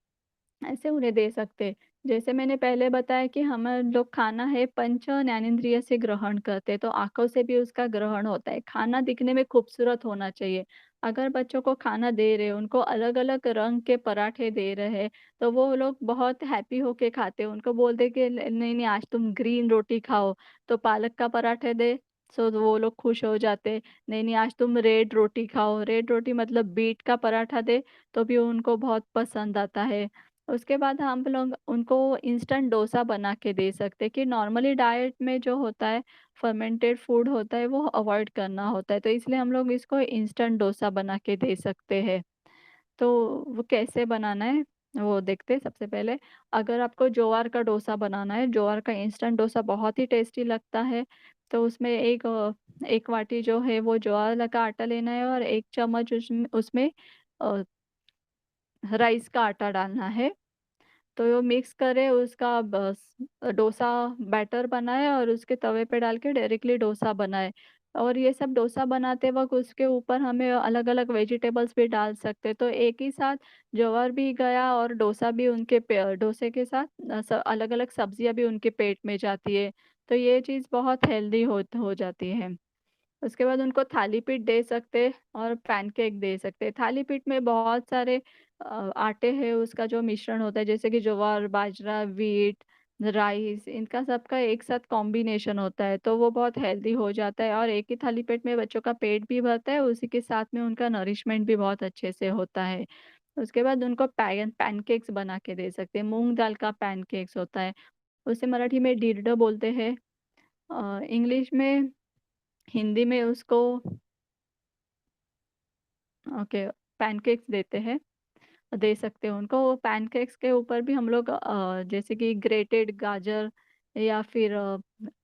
ऐसे उन्हें दे सकते। जैसे मैंने पहले बताया कि हम लोग खाना है पंच ज्ञानेंद्रिय से ग्रहण करते हैं, तो आँखों से भी उसका ग्रहण होता है। खाना दिखने में खूबसूरत होना चाहिए। अगर बच्चों को खाना दे रहे हैं, उनको अलग-अलग रंग के पराठे दे रहे हैं, तो वो लोग बहुत हैप्पी होके खाते हैं। उनको बोल दें कि नहीं, आज तुम ग्रीन रोटी खाओ, तो पालक का पराठे दे, सो वो लोग खुश हो जाते। नहीं, आज तुम रेड रोटी खाओ, रेड रोटी मतलब बीट का पराठा दे, तो भी उनको बहुत पसंद आता है। उसके बाद हम लोग उनको इंस्टेंट डोसा बना के दे सकते हैं कि नॉर्मली डाइट में जो होता है फर्मेंटेड फूड होता है वो अवॉइड करना होता है, तो इसलिए हम लोग इसको इंस्टेंट डोसा बना के दे सकते हैं। तो वो कैसे बनाना है वो देखते हैं सबसे पहले। अगर आपको ज्वार का डोसा बनाना है, ज्वार का इंस्टेंट डोसा बहुत ही टेस्टी लगता है, तो उसमें 1 वाटी जो है वो ज्वार का आटा लेना है और 1 चम्मच उसमें उसमें अ, राइस का आटा डालना है। तो वो मिक्स करे, उसका बस डोसा बैटर बनाए और उसके तवे पे डाल के डायरेक्टली डोसा बनाए। और ये सब डोसा बनाते वक़्त उसके ऊपर हमें अलग-अलग वेजिटेबल्स भी डाल सकते हैं। तो एक ही साथ ज्वार भी गया और डोसा भी उनके डोसे के साथ अलग-अलग सब्जियाँ भी उनके पेट में जाती है। तो ये चीज़ बहुत हेल्दी हो जाती है। उसके बाद उनको थाली-पीठ दे सकते और पैनकेक दे सकते। थाली-पीठ में बहुत सारे आटे हैं, उसका जो मिश्रण होता है जैसे कि ज्वार, बाजरा, व्हीट, राइस, इनका सबका एक साथ कॉम्बिनेशन होता है, तो वो बहुत हेल्दी हो जाता है और एक ही थाली-पीठ में बच्चों का पेट भी भरता है, उसी के साथ में उनका नरिशमेंट भी बहुत अच्छे से होता है। उसके बाद उनको पैनकेक्स बना के दे सकते हैं, मूँग दाल का पैनकेक्स होता है, उसे मराठी में डिरडं बोलते हैं। इंग्लिश में, हिंदी में उसको ओके, पैनकेक्स देते हैं, दे सकते हैं उनको। वो पैनकेक्स के ऊपर भी हम लोग जैसे कि ग्रेटेड गाजर या फिर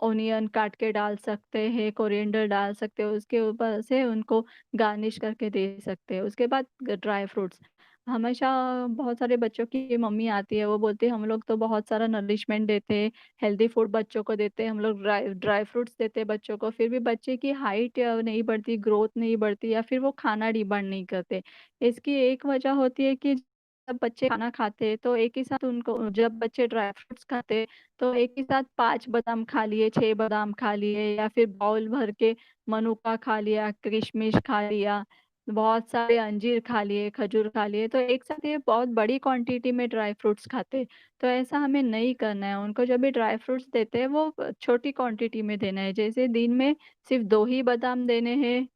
ओनियन काट के डाल सकते हैं, कोरिएंडर डाल सकते हैं, उसके ऊपर से उनको गार्निश करके दे सकते हैं। उसके बाद ड्राई फ्रूट्स, हमेशा बहुत सारे बच्चों की मम्मी आती है, वो बोलती है हम लोग तो बहुत सारा नरिशमेंट देते हैं, हेल्दी फूड बच्चों को देते हैं, हम लोग ड्राई ड्राई फ्रूट्स देते हैं बच्चों को, फिर भी बच्चे की हाइट नहीं बढ़ती, ग्रोथ नहीं बढ़ती या फिर वो खाना डिमांड नहीं करते। इसकी एक वजह होती है कि जब बच्चे खाना खाते हैं तो एक ही साथ उनको, जब बच्चे ड्राई फ्रूट्स खाते हैं तो एक ही साथ 5 बादाम खा लिए, 6 बादाम खा लिए या फिर बाउल भर के मनुका खा लिया, किशमिश खा लिया, बहुत सारे अंजीर खा लिए, खजूर खा लिए, तो एक साथ ये बहुत बड़ी क्वांटिटी में ड्राई फ्रूट्स खाते हैं। तो ऐसा हमें नहीं करना है, उनको जब भी ड्राई फ्रूट्स देते हैं वो छोटी क्वांटिटी में देना है। जैसे दिन में सिर्फ 2 ही बादाम देने हैं,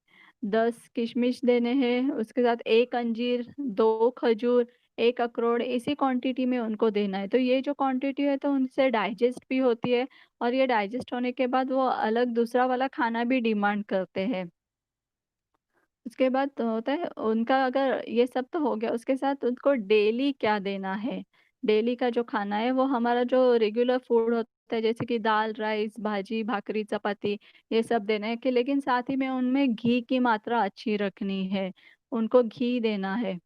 10 किशमिश देने हैं, उसके साथ 1 अंजीर, 2 खजूर, 1 अखरोट, इसी क्वांटिटी में उनको देना है। तो ये जो क्वांटिटी है तो उनसे डाइजेस्ट भी होती है और ये डाइजेस्ट होने के बाद वो अलग दूसरा वाला खाना भी डिमांड करते हैं। उसके बाद तो होता है उनका, अगर ये सब तो हो गया, उसके साथ उनको डेली क्या देना है? डेली का जो खाना है वो हमारा जो रेगुलर फूड होता है जैसे कि दाल, राइस, भाजी, भाकरी, चपाती, ये सब देना है कि लेकिन साथ ही में उनमें घी की मात्रा अच्छी रखनी है, उनको घी देना है।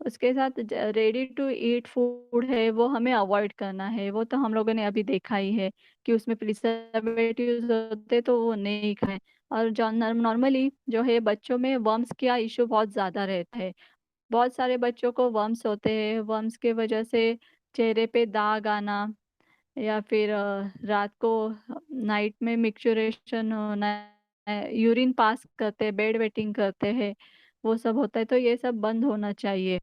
उसके साथ रेडी टू ईट फूड है वो हमें अवॉइड करना है। वो तो हम लोगों ने अभी देखा ही है कि उसमें प्रिजर्वेटिव्स होते तो वो नहीं खाएँ। और जो नॉर्मली जो है बच्चों में वर्म्स का इश्यू बहुत ज़्यादा रहता है। बहुत सारे बच्चों को वर्म्स होते हैं, वर्म्स की वजह से चेहरे पे दाग आना या फिर रात को नाइट में मिक्सचरेशन होना, यूरिन पास करते हैं, बेड वेटिंग करते हैं, वो सब होता है, तो ये सब बंद होना चाहिए।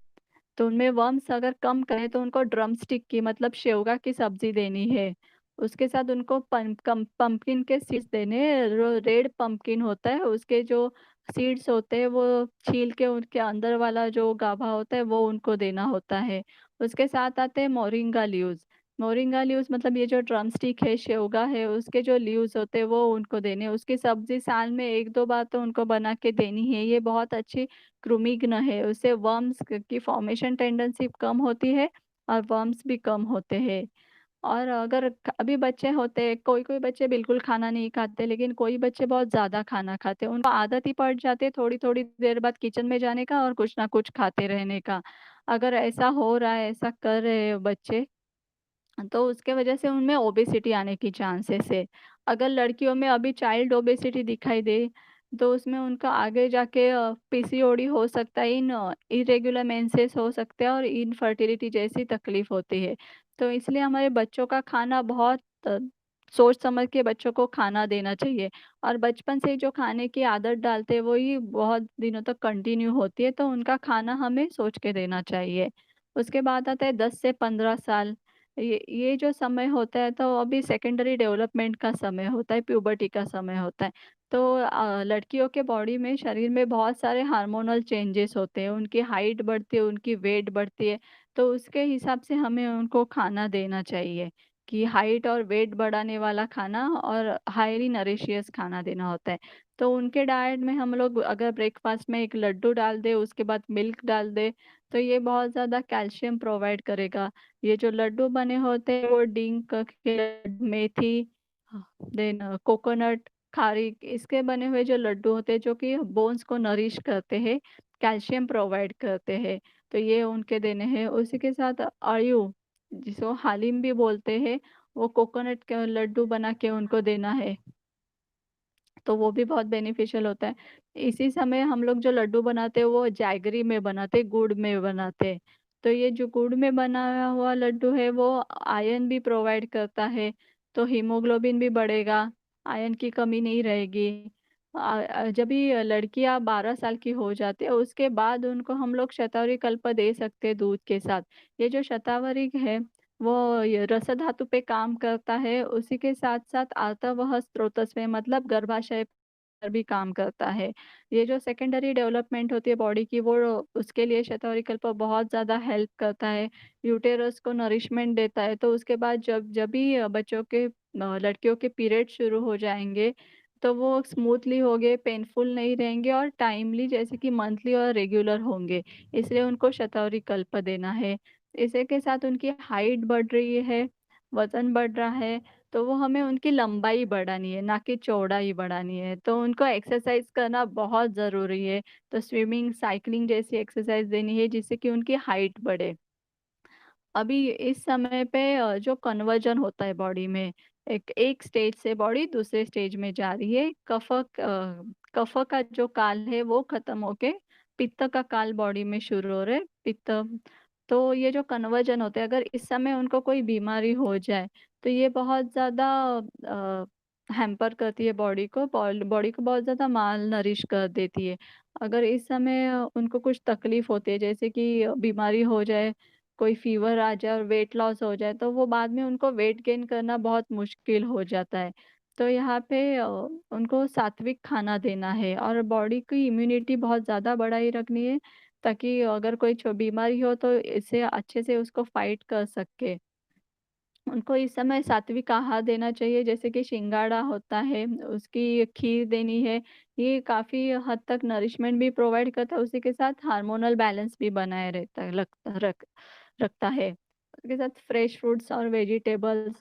तो उनमें वर्म्स अगर कम करें तो उनको ड्रम स्टिक की मतलब शेवगा की सब्ज़ी देनी है। उसके साथ उनको पम्पकिन के सीड्स देने हैं, रो रेड पम्पकिन होता है उसके जो सीड्स होते हैं वो छील के उनके अंदर वाला जो गाभा होता है वो उनको देना होता है। उसके साथ आते हैं मोरिंगा लीव्स। मोरिंगा लीव्स मतलब ये जो ड्रम स्टिक है, शेवगा है, उसके जो लीव्स होते हैं वो उनको देने हैं। उसकी सब्ज़ी साल में 1-2 बार तो उनको बना के देनी है। ये बहुत अच्छी कृमिघ्न है, उससे वर्म्स की फॉर्मेशन टेंडेंसी कम होती है और वर्म्स भी कम होते हैं। और अगर अभी बच्चे होते हैं, कोई-कोई बच्चे बिल्कुल खाना नहीं खाते, लेकिन कोई बच्चे बहुत ज़्यादा खाना खाते हैं। उनको आदत ही पड़ जाती है थोड़ी-थोड़ी देर बाद किचन में जाने का और कुछ ना कुछ खाते रहने का। अगर ऐसा हो रहा है, ऐसा कर रहे हैं बच्चे, तो उसके वजह से उनमें ओबेसिटी आने की चांसेस है। अगर लड़कियों में अभी चाइल्ड ओबेसिटी दिखाई दे, तो उसमें उनका आगे जाके पीसीओडी हो सकता है, इर्रेगुलर मेंसेस हो सकते हैं और इनफर्टिलिटी जैसी तकलीफ होती है। तो इसलिए हमारे बच्चों का खाना बहुत सोच समझ के बच्चों को खाना देना चाहिए और बचपन से ही जो खाने की आदत डालते हैं, वही बहुत दिनों तक कंटिन्यू होती है, तो उनका खाना हमें सोच के देना चाहिए। उसके बाद आता है 10 से 15 साल। ये जो समय होता है तो अभी सेकेंडरी डेवलपमेंट का समय होता है, प्यूबर्टी का समय होता है। तो लड़कियों के बॉडी में, शरीर में बहुत सारे हार्मोनल चेंजेस होते हैं, उनकी हाइट बढ़ती है, उनकी वेट बढ़ती है, तो उसके हिसाब से हमें उनको खाना देना चाहिए कि हाइट और वेट बढ़ाने वाला खाना और हाइली नरिशियस खाना देना होता है। तो उनके डाइट में हम लोग अगर ब्रेकफास्ट में एक लड्डू डाल दें, उसके बाद मिल्क डाल दें, तो ये बहुत ज़्यादा कैल्शियम प्रोवाइड करेगा। ये जो लड्डू बने होते हैं वो डिंक के मेथी, देन कोकोनट, खारीक, इसके बने हुए जो लड्डू होते हैं जो कि बोन्स को नरिश करते हैं, कैल्शियम प्रोवाइड करते हैं, तो ये उनके देने हैं। उसी के साथ आयु, जिसको हालिम भी बोलते हैं, वो कोकोनट के लड्डू बना के उनको देना है। तो वो भी बहुत बेनिफिशियल होता है। इसी समय हम लोग जो लड्डू बनाते हैं वो जैगरी में बनाते हैं, गुड़ में बनाते हैं। तो ये जो गुड़ में बनाया हुआ लड्डू है वो आयरन भी प्रोवाइड करता है, तो हीमोग्लोबिन भी बढ़ेगा, आयरन की कमी नहीं रहेगी। जब ये लड़कियाँ 12 साल की हो जाती है उसके बाद उनको हम लोग शतावरी कल्प दे सकते हैं दूध के साथ। ये जो शतावरी है वो ये रस धातु पे काम करता है, उसी के साथ-साथ आर्तवह स्रोतस में मतलब गर्भाशय पर भी काम करता है। ये जो सेकेंडरी डेवलपमेंट होती है बॉडी की वो उसके लिए शतावरी कल्प बहुत ज़्यादा हेल्प करता है। यूटेरस को नरिशमेंट देता है, तो उसके बाद जब भी बच्चों के लड़कियों के पीरियड शुरू हो जाएँगे, तो वो स्मूथली होंगे, पेनफुल नहीं रहेंगे और टाइमली जैसे कि मंथली और रेगुलर होंगे। इसलिए उनको शतावरी कल्प देना है। इसी के साथ उनकी हाइट बढ़ रही है, वज़न बढ़ रहा है, तो वो हमें उनकी लंबाई बढ़ानी है, ना कि चौड़ाई बढ़ानी है। तो उनको एक्सरसाइज़ करना बहुत ज़रूरी है। तो स्विमिंग, साइक्लिंग जैसी एक्सरसाइज़ देनी है जिससे कि उनकी हाइट बढ़े। अभी इस समय पे जो कन्वर्जन होता है बॉडी में, एक एक स्टेज से बॉडी दूसरे स्टेज में जा रही है। कफ का जो काल है वो खत्म होके पित्त का काल बॉडी में शुरू हो रहा है। पित्त तो ये जो कन्वर्जन होते हैं अगर इस समय उनको कोई बीमारी हो जाए, तो ये बहुत ज़्यादा हैम्पर करती है बॉडी को बहुत ज़्यादा माल नरिश कर देती है। अगर इस समय उनको कुछ तकलीफ होती है जैसे कि बीमारी हो जाए, कोई फ़ीवर आ जाए और वेट लॉस हो जाए, तो वो बाद में उनको वेट गेन करना बहुत मुश्किल हो जाता है। तो यहाँ पे उनको सात्विक खाना देना है और बॉडी की इम्यूनिटी बहुत ज़्यादा बढ़ाई रखनी है, ताकि अगर कोई बीमारी हो तो इससे अच्छे से उसको फ़ाइट कर सके। उनको इस समय सात्विक आहार देना चाहिए जैसे कि सिंगाड़ा होता है, उसकी खीर देनी है। ये काफ़ी हद तक नरिशमेंट भी प्रोवाइड करता है, उसी के साथ हार्मोनल बैलेंस भी बनाए रहता है रखता है। उसके साथ फ्रेश फ्रूट्स और वेजिटेबल्स,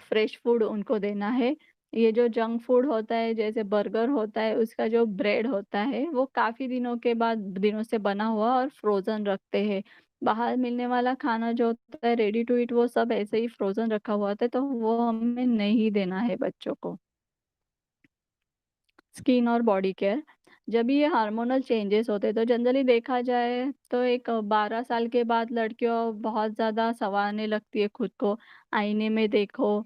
फ्रेश फूड उनको देना है। ये जो जंक फूड होता है जैसे बर्गर होता है, उसका जो ब्रेड होता है वो काफ़ी दिनों से बना हुआ और फ्रोज़न रखते हैं। बाहर मिलने वाला खाना जो होता है रेडी टू ईट वो सब ऐसे ही फ्रोज़न रखा हुआ होता है, तो वो हमें नहीं देना है बच्चों को। स्किन और बॉडी केयर, जब ये हार्मोनल चेंजेस होते हैं तो जनरली देखा जाए तो एक 12 साल के बाद लड़कियों बहुत ज़्यादा सँवारने लगती है खुद को। आईने में देखो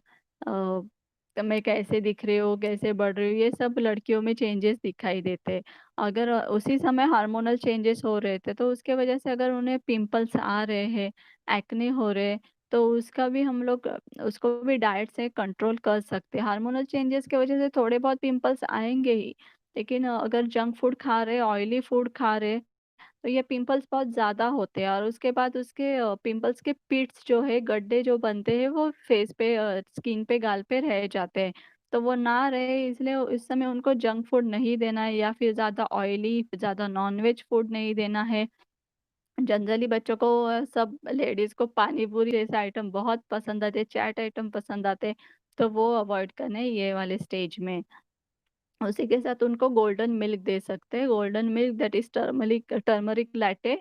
मैं कैसे दिख रही हूँ, कैसे बढ़ रही हूँ, ये सब लड़कियों में चेंजेस दिखाई देते हैं। अगर उसी समय हार्मोनल चेंजेस हो रहे थे तो उसके वजह से अगर उन्हें पिंपल्स आ रहे हैं, एक्ने हो रहे हैं, तो उसका भी हम लोग उसको भी डाइट से कंट्रोल कर सकते हैं। हार्मोनल चेंजेस की वजह से थोड़े बहुत पिंपल्स आएँगे ही, लेकिन अगर जंक फूड खा रहे, ऑयली फूड खा रहे, तो ये पिंपल्स बहुत ज़्यादा होते हैं और उसके बाद उसके पिंपल्स के पिट्स जो है, गड्ढे जो बनते हैं वो फेस पे स्किन पे, गाल पे रह जाते हैं। तो वो ना रहे इसलिए इस समय उनको जंक फूड नहीं देना है या फिर ज़्यादा ऑयली, ज़्यादा नॉन-वेज फूड नहीं देना है। जनरली बच्चों को सब लेडीज़ को पानी पूरी जैसे आइटम बहुत पसंद आते हैं, चाट आइटम पसंद आते हैं, तो वो अवॉइड करना है ये वाले स्टेज में। उसी के साथ उनको गोल्डन मिल्क दे सकते हैं, golden milk that is turmeric latte,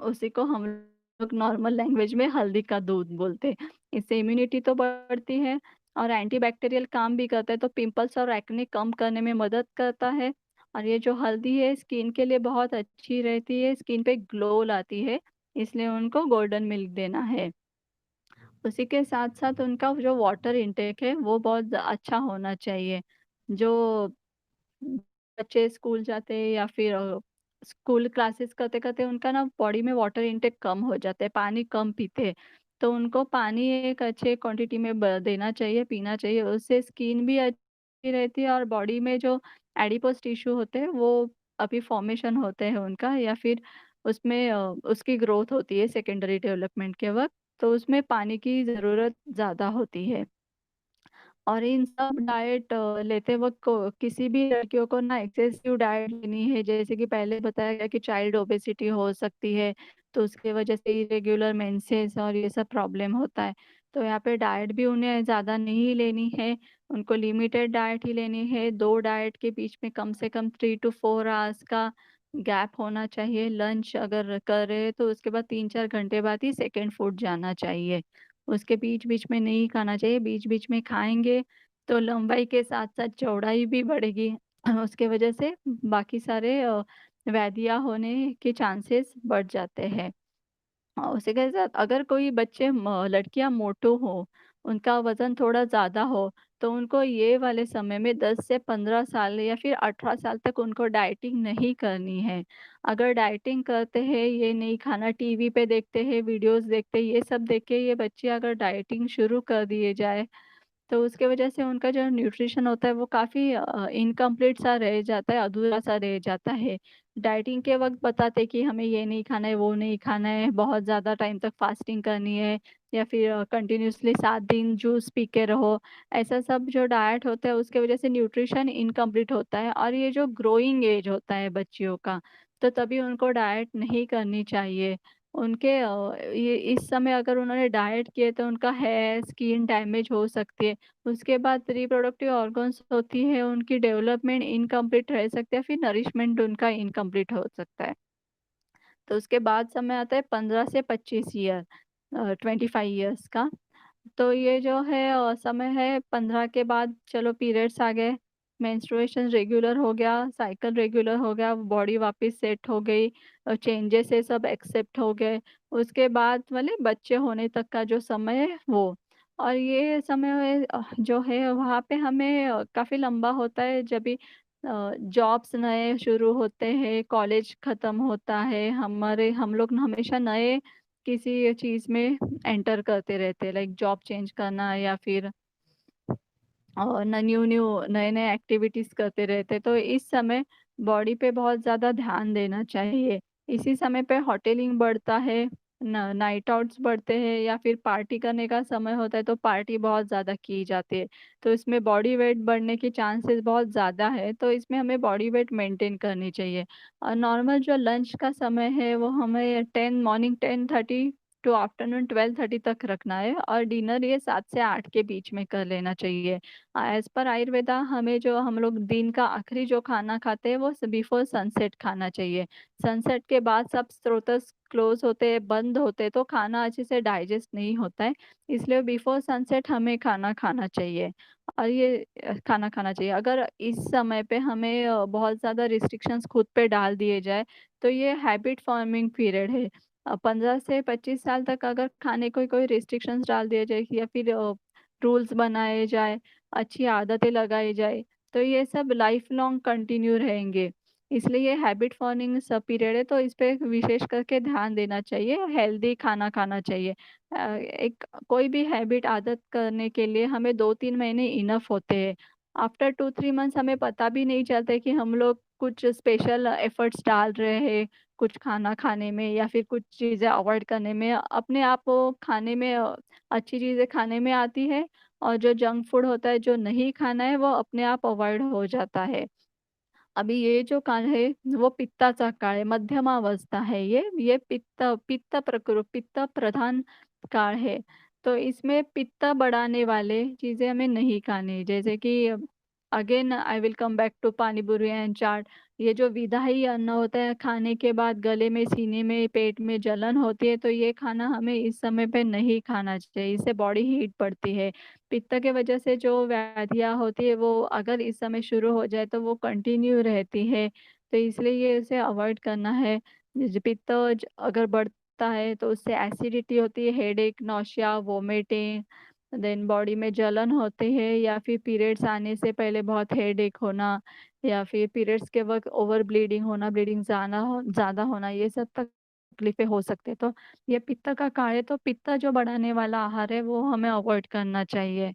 उसी को हम लोग नॉर्मल लैंग्वेज में हल्दी का दूध बोलते हैं। इससे इम्यूनिटी तो बढ़ती है और एंटीबैक्टीरियल काम भी करता है, तो पिंपल्स और एक्ने कम करने में मदद करता है। और ये जो हल्दी है स्किन के लिए बहुत अच्छी रहती है, स्किन पे ग्लो लाती है, इसलिए उनको गोल्डन मिल्क देना है। उसी के साथ-साथ उनका जो वाटर इंटेक है वो बहुत अच्छा होना चाहिए। जो बच्चे स्कूल जाते हैं या फिर स्कूल क्लासेस करते-करते उनका ना बॉडी में वाटर इंटेक कम हो जाता है, पानी कम पीते हैं। तो उनको पानी एक अच्छे क्वांटिटी में देना चाहिए, पीना चाहिए। उससे स्किन भी अच्छी रहती है और बॉडी में जो एडिपोज टिश्यू होते हैं वो अभी फॉर्मेशन होते हैं उनका या फिर उसमें उसकी ग्रोथ होती है सेकेंडरी डेवलपमेंट के वक़्त, तो उसमें पानी की ज़रूरत ज़्यादा होती है। और इन सब डाइट लेते वक़्त को किसी भी लड़कियों को ना एक्सेसिव डाइट लेनी है, जैसे कि पहले बताया गया कि चाइल्ड ओबेसिटी हो सकती है, तो उसकी वजह से इरेगुलर मेंसेस और ये सब प्रॉब्लम होता है। तो यहाँ पे डाइट भी उन्हें ज़्यादा नहीं लेनी है, उनको लिमिटेड डाइट ही लेनी है, 2 डाइट के बीच में कम से कम 3 टू 4 आवर्स का गैप होना चाहिए। लंच अगर कर रहे हैं तो उसके बाद 3-4 घंटे बाद ही सेकंड फूड जाना चाहिए। उसके बीच बीच में नहीं खाना चाहिए। बीच बीच में खाएंगे तो लंबाई के साथ साथ चौड़ाई भी बढ़ेगी। उसके वजह से बाकी सारे व्याधियाँ होने के चांसेस बढ़ जाते हैं। उसी के साथ अगर कोई बच्चे लड़कियां मोटो हो, उनका वजन थोड़ा ज्यादा हो, तो उनको ये वाले समय में 10 से 15 साल या फिर 18 साल तक उनको डाइटिंग नहीं करनी है। अगर डाइटिंग करते हैं, ये नहीं खाना, टीवी पे देखते हैं, वीडियोस देखते हैं, ये सब देख के ये बच्चे अगर डाइटिंग शुरू कर दिए जाए, तो उसके वजह से उनका जो न्यूट्रिशन होता है वो काफ़ी इनकम्प्लीट सा रह जाता है, अधूरा सा रह जाता है। डाइटिंग के वक़्त बताते कि हमें ये नहीं खाना है, वो नहीं खाना है, बहुत ज़्यादा टाइम तक फास्टिंग करनी है या फिर कंटिन्यूअसली 7 दिन जूस पी के रहो। ऐसा सब जो डाइट होता है उसके वजह से न्यूट्रिशन इनकम्प्लीट होता है और ये जो ग्रोइंग एज होता है बच्चियों का, तो तभी उनको डाइट नहीं करनी चाहिए। उनके ये इस समय अगर उन्होंने डाइट किए तो उनका हेयर, स्किन डैमेज हो सकती है। उसके बाद रिप्रोडक्टिव ऑर्गन्स होती है, उनकी डेवलपमेंट इनकम्प्लीट रह सकती है, फिर नरिशमेंट उनका इनकम्प्लीट हो सकता है। तो उसके बाद समय आता है 15 से 25 ईयर, 25 ईयर्स का। तो ये जो है समय है 15 के बाद, चलो पीरियड्स आ गए, मेंस्ट्रुएशन रेगुलर हो गया, साइकिल रेगुलर हो गया, बॉडी वापस सेट हो गई, चेंजेस है सब एक्सेप्ट हो गए। उसके बाद वाले बच्चे होने तक का जो समय है वो, और ये समय जो है वहाँ पे हमें काफ़ी लंबा होता है जब भी जॉब्स नए शुरू होते हैं, कॉलेज खत्म होता है, हम लोग हमेशा नए किसी चीज़ में एंटर करते रहते हैं, लाइक जॉब चेंज करना या फिर और न्यू-न्यू नए-नए एक्टिविटीज़ करते रहते हैं। तो इस समय बॉडी पे बहुत ज़्यादा ध्यान देना चाहिए। इसी समय पे होटलिंग बढ़ता है, न नाइट आउट्स बढ़ते हैं या फिर पार्टी करने का समय होता है तो पार्टी बहुत ज़्यादा की जाती है। तो इसमें बॉडी वेट बढ़ने के चांसेस बहुत ज़्यादा है, तो इसमें हमें बॉडी वेट मेंटेन करनी चाहिए। और नॉर्मल जो लंच का समय है वो हमें 10 मॉर्निंग 10:30 टू आफ्टरनून 12:30 तक रखना है और डिनर ये 7 से 8 के बीच में कर लेना चाहिए। एज़ पर आयुर्वेदा हमें जो हम लोग दिन का आखिरी जो खाना खाते हैं वो बिफोर सनसेट खाना चाहिए। सनसेट के बाद सब स्रोतस क्लोज़ होते हैं, बंद होते हैं, तो खाना अच्छे से डाइजेस्ट नहीं होता है। इसलिए बिफोर सनसेट हमें खाना खाना चाहिए और ये खाना खाना चाहिए। अगर इस समय पे हमें बहुत ज़्यादा रिस्ट्रिक्शंस खुद पे डाल दिए जाए, तो ये हैबिट फॉर्मिंग पीरियड है। 15 से 25 साल तक अगर खाने को कोई रिस्ट्रिक्शंस डाल दिए जाए या फिर रूल्स बनाए जाए, अच्छी आदतें लगाई जाए, तो ये सब लाइफ लॉन्ग कंटिन्यू रहेंगे। इसलिए ये हैबिट फॉर्मिंग सब पीरियड है, तो इस पे विशेष करके ध्यान देना चाहिए, हेल्दी खाना खाना चाहिए। एक कोई भी हैबिट आदत करने के लिए हमें 2-3 महीने इनफ होते हैं। आफ्टर 2-3 मंथ्स हमें पता भी नहीं चलता है कि हम लोग कुछ स्पेशल एफर्ट्स डाल रहे हैं, कुछ खाना खाने में या फिर कुछ चीज़ें अवॉइड करने में। अपने आप वो खाने में अच्छी चीज़ें खाने में आती है और जो जंक फूड होता है, जो नहीं खाना है, वो अपने आप अवॉइड हो जाता है। अभी ये जो काल है, वो पित्ताचा काळ है, मध्यमावस्था है ये पित्त प्रधान काल है। तो इसमें पित्त बढ़ाने वाले चीज़ें हमें नहीं खानी, जैसे कि again I will come back to pani puri and चाट। ये जो विधायी अन्न होता है, खाने के बाद गले में, सीने में, पेट में जलन होती है, तो ये खाना हमें इस समय पे नहीं खाना चाहिए, इससे बॉडी हीट बढ़ती है। पित्त के वजह से जो व्याधियाँ होती है वो अगर इस समय शुरू हो जाए तो वो कंटिन्यू रहती है, तो इसलिए ये इसे अवॉइड करना है। पित्त अगर बढ़ता है तो उससे एसिडिटी होती है, headache, nausea, vomiting, then body में जलन होती है या फिर पीरियड्स आने से पहले बहुत हेडेक होना या फिर पीरियड्स के वक्त ओवर ब्लीडिंग होना, ब्लीडिंग ज़्यादा होना, ये सब तकलीफें हो सकते हैं। तो ये पित्त का कार्य है, तो पित्त जो बढ़ाने वाला आहार है वो हमें अवॉइड करना चाहिए।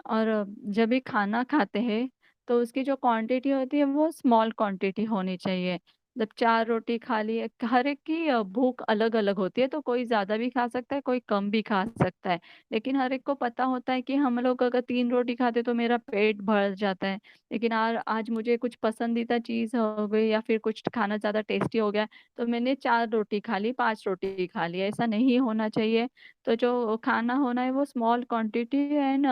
और जब भी खाना खाते हैं तो उसकी जो क्वांटिटी होती है वो स्मॉल क्वांटिटी होनी चाहिए। जब 4 रोटी खा ली, हर एक की भूख अलग-अलग होती है, तो कोई ज़्यादा भी खा सकता है, कोई कम भी खा सकता है। लेकिन हर एक को पता होता है कि हम लोग अगर 3 रोटी खाते तो मेरा पेट भर जाता है। लेकिन आज मुझे कुछ पसंदीदा चीज़ हो गई या फिर कुछ खाना ज़्यादा टेस्टी हो गया, तो मैंने 4 रोटी खा ली, 5 रोटी खा ली, ऐसा नहीं होना चाहिए। तो जो खाना होना है वो small quantity and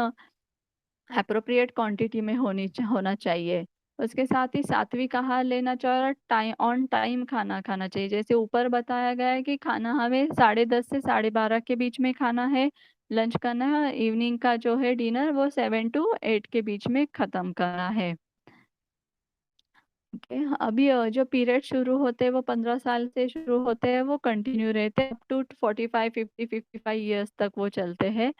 appropriate quantity में होना चाहिए। उसके साथ ही सात्विक आहार लेना चाहिए और ऑन टाइम खाना खाना चाहिए। जैसे ऊपर बताया गया है कि खाना हमें 10:30 से 12:30 के बीच में खाना है, लंच करना है, इवनिंग का जो है डिनर वो 7 to 8 के बीच में ख़त्म करना है। ओके, अभी जो पीरियड शुरू होते हैं वो 15 साल से शुरू होते हैं, वो कंटिन्यू रहते हैं अप टू 45, 50, 55 ईयर्स तक वो चलते हैं।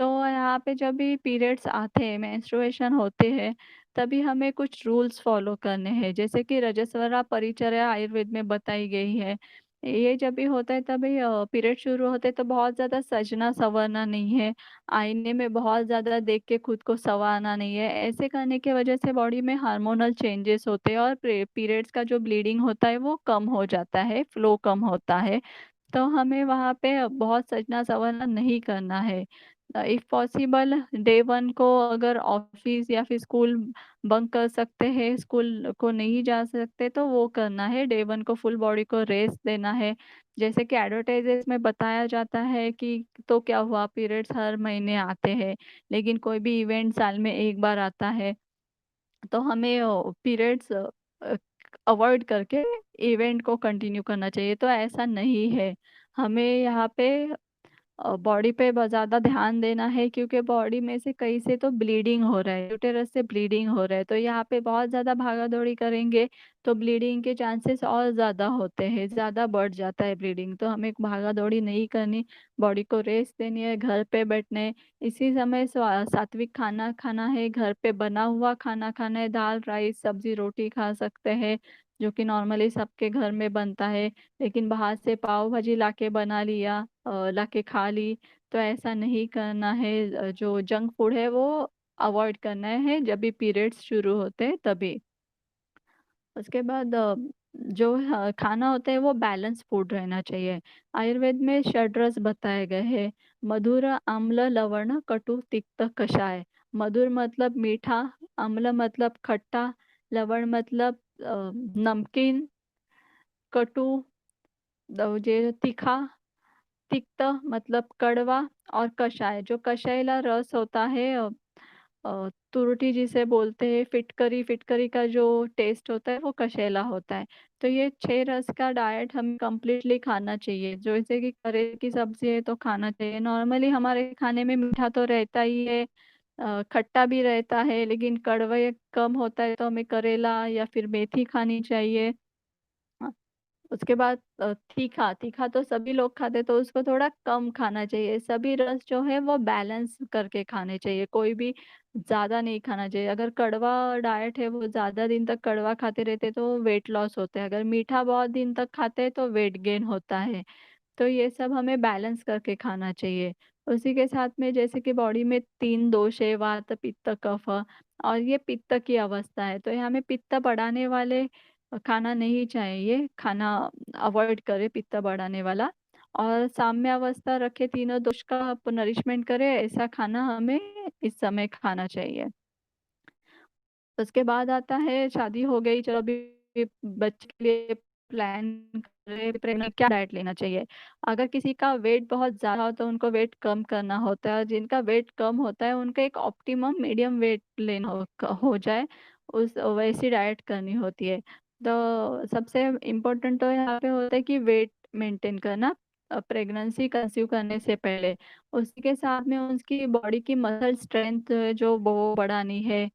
तो यहाँ पे जब भी पीरियड्स आते हैं, मेंस्ट्रुएशन होते हैं, तभी हमें कुछ रूल्स फॉलो करने हैं, जैसे कि रजस्वला परिचर्या आयुर्वेद में बताई गई है। ये जब भी होता है तभी पीरियड शुरू होते हैं तो बहुत ज़्यादा सजना-संवरना नहीं है, आईने में बहुत ज़्यादा देख के खुद को संवारना नहीं है। ऐसे करने की वजह से बॉडी में हार्मोनल चेंजेस होते हैं और पीरियड्स का जो ब्लीडिंग होता है वो कम हो जाता है, फ्लो कम होता है। तो हमें वहाँ पे बहुत सजना-संवरना नहीं करना है। इफ पॉसिबल डे 1 को अगर ऑफ़िस या फिर स्कूल बंक कर सकते हैं, स्कूल को नहीं जा सकते तो वो करना है। डे 1 को फुल बॉडी को रेस्ट देना है। जैसे कि एडवर्टाइज़ेज़ में बताया जाता है कि तो क्या हुआ, पीरियड्स हर महीने आते हैं, लेकिन कोई भी इवेंट साल में 1 बार आता है। तो हमें पीरियड्स अवॉइड करके इवेंट को कंटिन्यू करना चाहिए, तो ऐसा नहीं है। हमें यहाँ पे बॉडी पे बहुत ज़्यादा ध्यान देना है क्योंकि बॉडी में से कहीं से तो ब्लीडिंग हो रहा है, यूटेरस से ब्लीडिंग हो रहा है, तो यहाँ पे बहुत ज़्यादा भागा-दौड़ी करेंगे, तो ब्लीडिंग के चांसेस और ज़्यादा होते हैं, ज़्यादा बढ़ जाता है ब्लीडिंग। तो हमें भागा-दौड़ी नहीं करनी, बॉडी को रेस्ट देनी है, घर पे बैठना है, इसी समय सात्विक खाना खाना है, घर पे बना हुआ खाना खाना है, दाल, राइस, सब्ज़ी, रोटी खा सकते हैं, जो कि नॉर्मली सबके घर में बनता है। लेकिन बाहर से पाव भाजी लाके बना लिया, लाके खा ली, तो ऐसा नहीं करना है। जो जंक फूड है वो अवॉइड करना है जब भी पीरियड्स शुरू होते हैं तभी। उसके बाद जो खाना होता है वो बैलेंस फूड रहना चाहिए। आयुर्वेद में षड्रस बताए गए हैं, मधुर, अम्ल, लवण, कटु, तिक्त, कषाय। मधुर मतलब मीठा, अम्ल मतलब खट्टा, लवण मतलब नमकीन, कटु जे तीखा, तिक्त मतलब कड़वा और कषाय, जो कषायला रस होता है तुरटी जिसे बोलते हैं, फिटकरी, फिटकरी का जो टेस्ट होता है वो कषैला होता है। तो ये 6 रस का डाइट हमें कंप्लीटली खाना चाहिए। जैसे कि करेले की सब्ज़ी है तो खाना चाहिए। नॉर्मली हमारे खाने में मीठा तो रहता ही है, खट्टा भी रहता है, लेकिन कड़वे कम होता है तो हमें करेला या फिर मेथी खानी चाहिए। हाँ। उसके बाद तीखा, तीखा तो सभी लोग खाते हैं तो उसको थोड़ा कम खाना चाहिए। सभी रस जो है वो बैलेंस करके खाने चाहिए, कोई भी ज़्यादा नहीं खाना चाहिए। अगर कड़वा डाइट है वो ज़्यादा दिन तक कड़वा खाते रहते हैं तो वेट लॉस होता है। अगर मीठा बहुत दिन तक खाते हैं तो वेट गेन होता है। तो ये सब हमें बैलेंस करके खाना चाहिए। उसी के साथ में जैसे कि बॉडी में 3 दोष है, वात, पित्त, कफ, और ये पित्त की अवस्था है, तो ये हमें पित्त बढ़ाने वाले खाना नहीं चाहिए, खाना अवॉइड करें पित्त बढ़ाने वाला, और साम्य अवस्था रखे, तीनों दोष का नरिशमेंट करे, ऐसा खाना हमें इस समय खाना चाहिए। उसके बाद आता है शादी हो गई, चलो अभी बच्चे के लिए प्लान कर रहे हैं, प्रेग्नेंट क्या डाइट लेना चाहिए। अगर किसी का वेट बहुत ज़्यादा हो तो उनको वेट कम करना होता है, और जिनका वेट कम होता है उनका एक ऑप्टिमम मीडियम वेट लेना हो जाए, उस वैसी डाइट करनी होती है। तो सबसे इम्पोर्टेंट तो यहाँ पे होता है कि वेट मेंटेन करना प्रेगनेंसी कंसीव करने से पहले। उसी के साथ में उसकी बॉडी की मसल स्ट्रेंथ जो वो बढ़ानी है।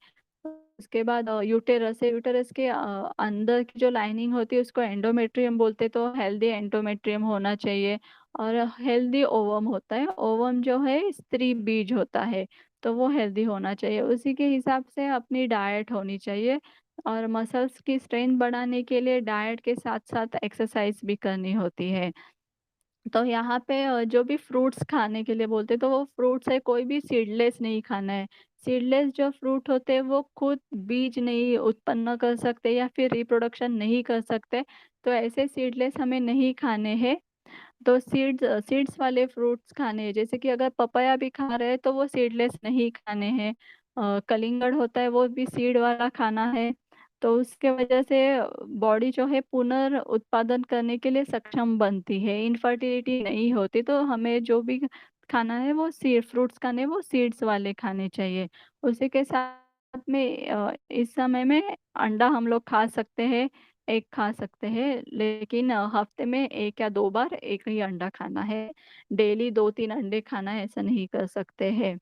उसके बाद यूटेरस है, यूटेरस के अंदर की जो लाइनिंग होती है उसको एंडोमेट्रियम बोलते हैं, तो हेल्दी एंडोमेट्रियम होना चाहिए। और हेल्दी ओवम होता है, ओवम जो है स्त्री बीज होता है, तो वो हेल्दी होना चाहिए। उसी के हिसाब से अपनी डाइट होनी चाहिए, और मसल्स की स्ट्रेंथ बढ़ाने के लिए डाइट के साथ साथ एक्सरसाइज भी करनी होती है। तो यहाँ पे जो भी फ्रूट्स खाने के लिए बोलते हैं तो वो फ्रूट्स है, कोई भी सीडलेस नहीं खाना है। सीडलेस जो फ्रूट होते हैं वो खुद बीज नहीं उत्पन्न कर सकते या फिर रिप्रोडक्शन नहीं कर सकते, तो ऐसे सीडलेस हमें नहीं खाने हैं। तो सीड्स वाले फ्रूट्स खाने हैं, जैसे कि अगर पपाया भी खा रहे हैं तो वो सीडलेस नहीं खाने हैं। कलिंगड़ होता है वो भी सीड वाला खाना है। तो उसके वजह से बॉडी जो है पुनर्उत्पादन करने के लिए सक्षम बनती है, इनफर्टिलिटी नहीं होती। तो हमें जो भी खाना है वो सीड फ्रूट्स खाने, वो सीड्स वाले खाने चाहिए। उसी के साथ में इस समय में अंडा हम लोग खा सकते हैं, एग खा सकते हैं, लेकिन हफ्ते में 1 या 2 बार 1 ही अंडा खाना है। डेली 2-3 अंडे खाना है, ऐसा नहीं कर सकते हैं।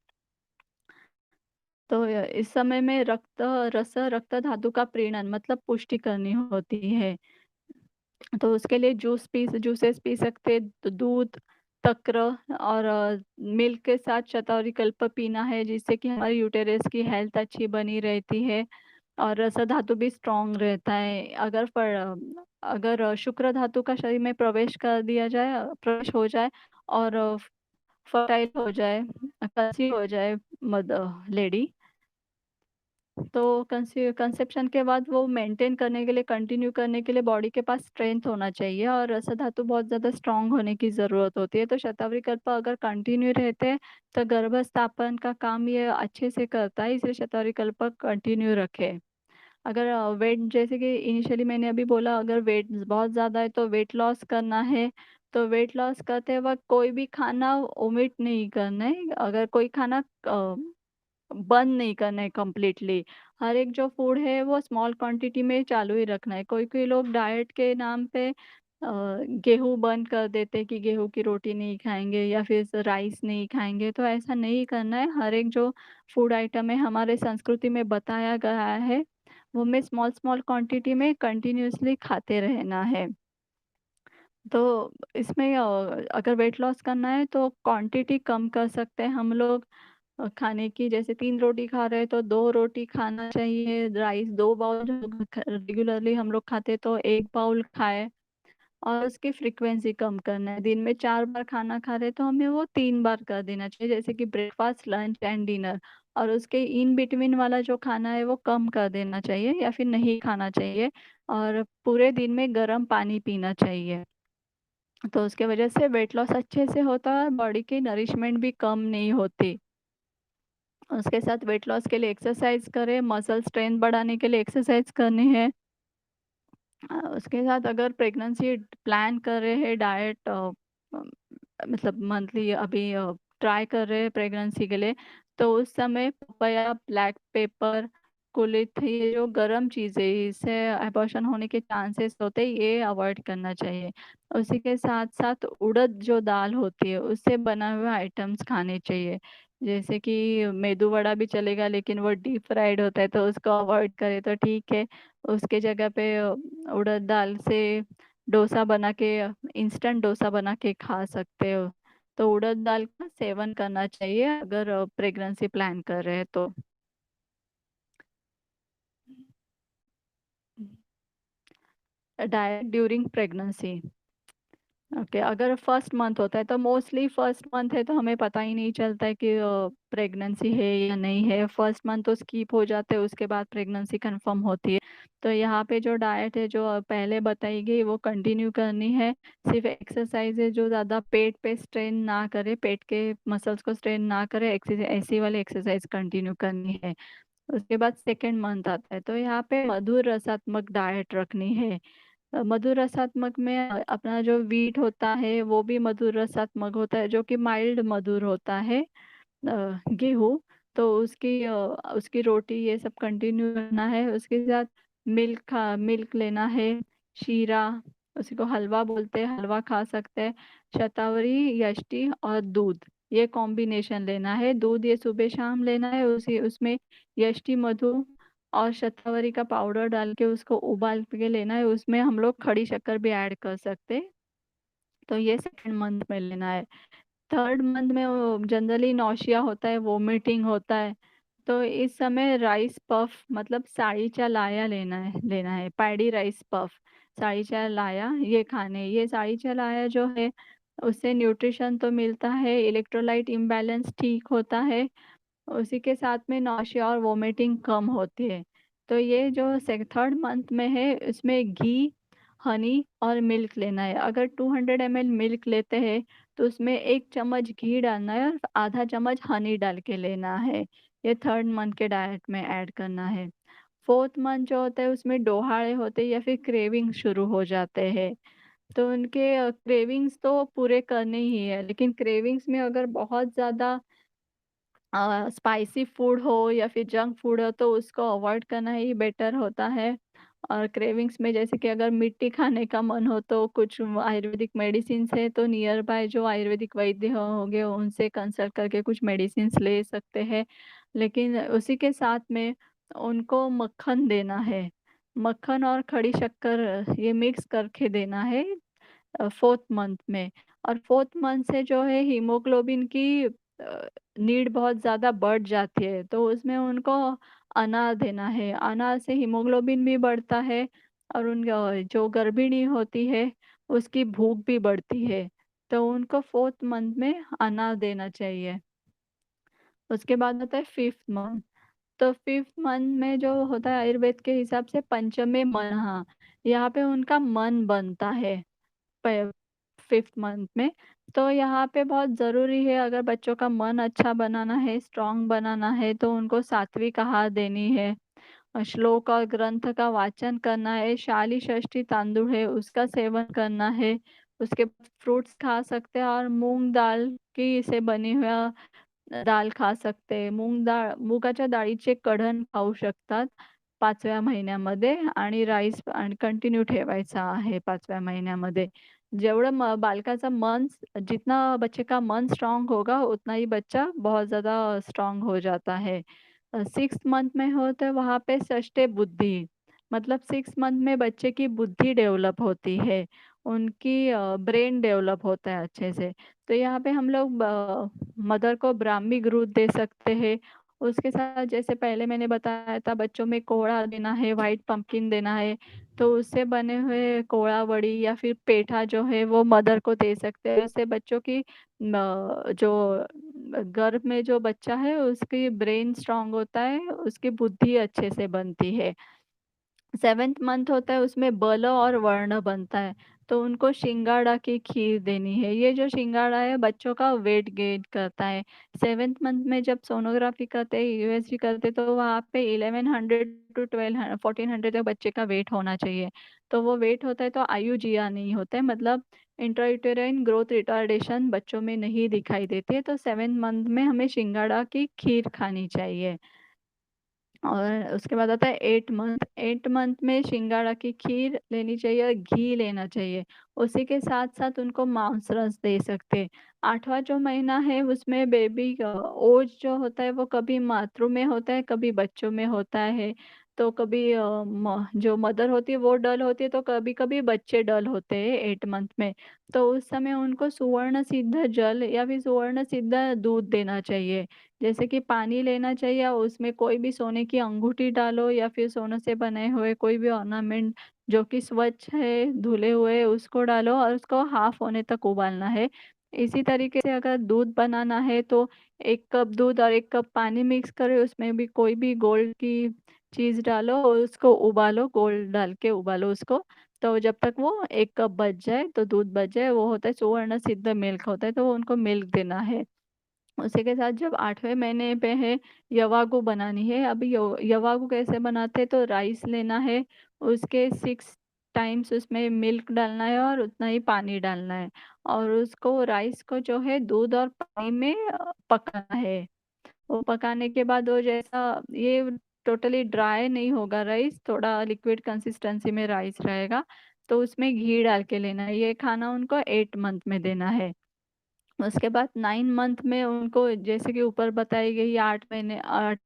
तो इस समय में रक्त धातु का प्रीणन मतलब पुष्टि करनी होती है। तो उसके लिए जूसेस पी सकते हैं, दूध, तक्र और मिल्क के साथ शतावरी कल्प पीना है, जिससे कि हमारी यूटेरस की हेल्थ अच्छी बनी रहती है और रसा धातु भी स्ट्रॉन्ग रहता है। अगर शुक्र धातु का शरीर में प्रवेश हो जाए और फर्टाइल हो जाए, कंसीव हो जाए लेडी, तो कंसेप्शन के बाद वो मेंटेन करने के लिए, कंटिन्यू करने के लिए बॉडी के पास स्ट्रेंथ होना चाहिए और रसा धातु बहुत ज़्यादा स्ट्रॉन्ग होने की ज़रूरत होती है। तो शतावरी कल्प अगर कंटिन्यू रहते हैं, तो गर्भस्थापन का काम ये अच्छे से करता है, इसलिए शतावरी कल्प कंटिन्यू रखें। अगर वेट, जैसे कि इनिशियली मैंने अभी बोला, अगर वेट बहुत ज़्यादा है तो वेट लॉस करना है, तो वेट लॉस करते वक़्त कोई भी खाना ओमिट नहीं करना है। अगर कोई खाना बंद नहीं करना है कंप्लीटली। हर एक जो फूड है वो स्मॉल क्वांटिटी में चालू ही रखना है। कोई-कोई लोग डाइट के नाम पे गेहूँ बंद कर देते हैं कि गेहूँ की रोटी नहीं खाएँगे या फिर राइस नहीं खाएँगे, तो ऐसा नहीं करना है। हर एक जो फूड आइटम है हमारे संस्कृति में बताया गया है, वो हमें स्मॉल-स्मॉल क्वांटिटी में कंटिन्यूअसली खाते रहना है। तो इसमें अगर वेट लॉस करना है तो क्वांटिटी कम कर सकते हैं हम लोग खाने की। जैसे 3 रोटी खा रहे हैं तो 2 रोटी खाना चाहिए, राइस 2 बाउल जो रेगुलरली हम लोग खाते हैं तो 1 बाउल खाएँ और उसकी फ्रीक्वेंसी कम करना है। दिन में 4 बार खाना खा रहे हैं तो हमें वो 3 बार कर देना चाहिए, जैसे कि ब्रेकफास्ट, लंच एंड डिनर, और उसके इन बिटवीन वाला जो खाना है वो कम कर देना चाहिए या फिर नहीं खाना चाहिए और पूरे दिन में गर्म पानी पीना चाहिए। तो उसके वजह से वेट लॉस अच्छे से होता है और बॉडी की नरिशमेंट भी कम नहीं होती। उसके साथ वेट लॉस के लिए एक्सरसाइज करें, मसल स्ट्रेंथ बढ़ाने के लिए एक्सरसाइज करनी है। उसके साथ अगर प्रेगनेंसी प्लान कर रहे हैं, डाइट मतलब मंथली अभी ट्राई कर रहे हैं प्रेगनेंसी के लिए, तो उस समय पपाया, ब्लैक पेपर, कुलिथ, ये जो गरम चीज़ें, इससे अबॉर्शन होने के चांसेस होते हैं, ये अवॉइड करना चाहिए। उसी के साथ-साथ उड़द जो दाल होती है, उससे बना हुआ आइटम्स खाने चाहिए। जैसे कि मेदू वड़ा भी चलेगा, लेकिन वो डीप फ्राइड होता है, तो उसको अवॉइड करें तो ठीक है। उसके जगह पे उड़द दाल से डोसा बना के, इंस्टेंट डोसा बना के खा सकते हो। तो उड़द दाल का सेवन करना चाहिए अगर प्रेगनेंसी प्लान कर रहे हैं तो। Diet during pregnancy. ओके, अगर फर्स्ट मंथ होता है तो मोस्टली फर्स्ट मंथ है तो हमें पता ही नहीं चलता है कि प्रेगनेंसी है या नहीं है। फर्स्ट मंथ तो स्किप हो जाते हैं, उसके बाद प्रेगनेंसी कंफर्म होती है। तो यहाँ पे जो डाइट है जो पहले बताई गई वो कंटिन्यू करनी है। सिर्फ एक्सरसाइज है जो ज़्यादा पेट पे स्ट्रेन ना करे, पेट के मसल्स को स्ट्रेन ना करे, ऐसी वाली एक्सरसाइज कंटिन्यू करनी है। उसके बाद सेकेंड मंथ आता है तो यहाँ पे मधुर रसात्मक डाइट रखनी है। मधुर रसात्मक में अपना जो व्हीट होता है वो भी मधुर रसात्मक होता है, जो कि माइल्ड मधुर होता है। गेहूँ, तो उसकी रोटी ये सब कंटिन्यू करना है। उसके साथ मिल्क लेना है, शीरा, उसी को हलवा बोलते हैं, हलवा खा सकते हैं। शतावरी, यष्टि और दूध, ये कॉम्बिनेशन लेना है। दूध ये सुबह-शाम लेना है, उसी उसमें यष्टि मधु और शतावरी का पाउडर डाल के उसको उबाल के लेना है। उसमें हम लोग खड़ी शक्कर भी ऐड कर सकते हैं। तो ये सेकंड मंथ में लेना है। थर्ड मंथ में वो जनरली नौसिया होता है, वोमिटिंग होता है, तो इस समय राइस पफ मतलब साड़ीचा लाया लेना है, पैडी राइस पफ, साड़ीचा लाया ये खाने। ये साड़ीचा लाया जो है उससे न्यूट्रिशन तो मिलता है, इलेक्ट्रोलाइट इम्बैलेंस ठीक होता है, उसी के साथ में नौसिया और वोमिटिंग कम होती है। तो ये जो थर्ड मंथ में है इसमें घी, हनी और मिल्क लेना है। अगर 200 ml मिल्क लेते हैं तो उसमें 1 चम्मच घी डालना है और आधा चम्मच हनी डाल के लेना है। ये थर्ड मंथ के डाइट में ऐड करना है। फोर्थ मंथ जो होता है उसमें डोहाड़े होते हैं या फिर क्रेविंग शुरू हो जाते हैं। तो उनके क्रेविंग्स तो पूरे करने ही है, लेकिन क्रेविंग्स में अगर बहुत ज़्यादा स्पाइसी फूड हो या फिर जंक फूड हो तो उसको अवॉइड करना ही बेटर होता है। और क्रेविंग्स में जैसे कि अगर मिट्टी खाने का मन हो तो कुछ आयुर्वेदिक मेडिसिन है, तो नियर बाय जो आयुर्वेदिक वैद्य होंगे उनसे कंसल्ट करके कुछ मेडिसिन ले सकते हैं। लेकिन उसी के साथ में उनको मक्खन देना है। मक्खन और खड़ी शक्कर ये मिक्स करके देना है 4th मंथ में। और 4th मंथ से जो है हीमोग्लोबिन की नीड बहुत ज़्यादा बढ़ जाती है, तो उसमें उनको अनार देना है। अनार से हीमोग्लोबिन भी बढ़ता है और जो गर्भिणी होती है उसकी भूख भी बढ़ती है, तो उनको 4th मंथ में अनार देना चाहिए। उसके बाद होता है 5th मंथ। तो 5th मंथ में जो होता है आयुर्वेद के हिसाब से पंचमे मनहा, यहाँ पे उनका मन बनता है। 5th मंथ में। तो यहाँ पे बहुत ज़रूरी है, अगर बच्चों का मन अच्छा बनाना है, स्ट्रॉन्ग बनाना है, तो उनको सात्विक आहार देनी है। श्लोक और ग्रंथ का वाचन करना है, शाली षष्ठी तांदुल है उसका सेवन करना है। उसके बाद फ्रूट्स खा सकते हैं और मूंग दाल की से बनी हुआ दाल खा सकते. मुगाच्या डाळीचे कढण खाऊ शकतात 5व्या महिन्यामध्ये आणि राईस आणि कंटिन्यू ठेवायचा आहे 5व्या महिन्यामध्ये. जेवढं बालकाचा मन, जितना बच्चे का मन स्ट्रॉन्ग होगा उतना ही बच्चा बहुत ज़्यादा स्ट्रॉन्ग हो जाता है. 6th मंथ में हो तो वहाँ पे षष्ठे बुद्धि, मतलब 6 मंथ में बच्चे की बुद्धि डेवलप होती है, उनकी ब्रेन डेवलप होता है अच्छे से। तो यहाँ पे हम लोग मदर को ब्राह्मी दूध दे सकते हैं। उसके साथ जैसे पहले मैंने बताया था बच्चों में कोहड़ा देना है, व्हाइट पंपकिन देना है, तो उससे बने हुए कोहड़ा वड़ी या फिर पेठा जो है वो मदर को दे सकते हैं। उससे बच्चों की जो गर्भ में जो बच्चा है उसकी ब्रेन स्ट्रॉन्ग होता है, उसकी बुद्धि अच्छे से बनती है। 7th मंथ होता है उसमें बल और वर्ण बनता है, तो उनको सिंगाड़ा की खीर देनी है। ये जो सिंगाड़ा है बच्चों का वेट गेन करता है। 7th मंथ में जब सोनोग्राफी करते हैं, यूएसजी करते हैं, तो वहाँ पे 1100 टू 1200 1400 तक बच्चे का वेट होना चाहिए। तो वो वेट होता है तो आयुजिया नहीं होता है, मतलब इंट्रायूटेराइन ग्रोथ रिटार्डेशन बच्चों में नहीं दिखाई देती है। तो 7th मंथ में हमें सिंगाड़ा की खीर खानी चाहिए। और उसके बाद आता है 8 मंथ। 8 मंथ में सिंगाड़ा की खीर लेनी चाहिए और घी लेना चाहिए। उसी के साथ-साथ उनको मांस रस दे सकते हैं। 8वाँ जो महीना है उसमें बेबी ओज जो होता है वो कभी मातृ में होता है, कभी बच्चों में होता है। तो कभी जो मदर होती है वो डल होती है, तो कभी-कभी बच्चे डल होते हैं 8 मंथ में। तो उस समय उनको सुवर्ण सिद्ध जल या फिर सुवर्ण सिद्ध दूध देना चाहिए। जैसे कि पानी लेना चाहिए और उसमें कोई भी सोने की अंगूठी डालो या फिर सोने से बने हुए कोई भी ऑर्नामेंट जो कि स्वच्छ है, धुले हुए उसको डालो और उसको हाफ होने तक उबालना है। इसी तरीके से अगर दूध बनाना है तो 1 कप दूध और 1 कप पानी मिक्स करो, उसमें भी कोई भी गोल्ड की चीज़ डालो और उसको उबालो, गोल्ड डाल के उबालो उसको। तो जब तक वो 1 कप बच जाए, तो दूध बच जाए, वो होता है सुवर्ण सिद्ध मिल्क होता है, तो वो उनको मिल्क देना है। उसी के साथ जब 8वें महीने पे है यवागु बनानी है। अब यवागु कैसे बनाते हैं, तो राइस लेना है, उसके 6 टाइम्स उसमें मिल्क डालना है और उतना ही पानी डालना है और उसको राइस को जो है दूध और पानी में पकाना है। वो पकाने के बाद वो जैसा ये टोटली ड्राई नहीं होगा राइस, थोड़ा लिक्विड कंसिस्टेंसी में राइस रहेगा, तो उसमें घी डाल के लेना है। ये खाना उनको 8 मंथ में देना है। उसके बाद 9 मंथ में उनको जैसे कि ऊपर बताई गई 8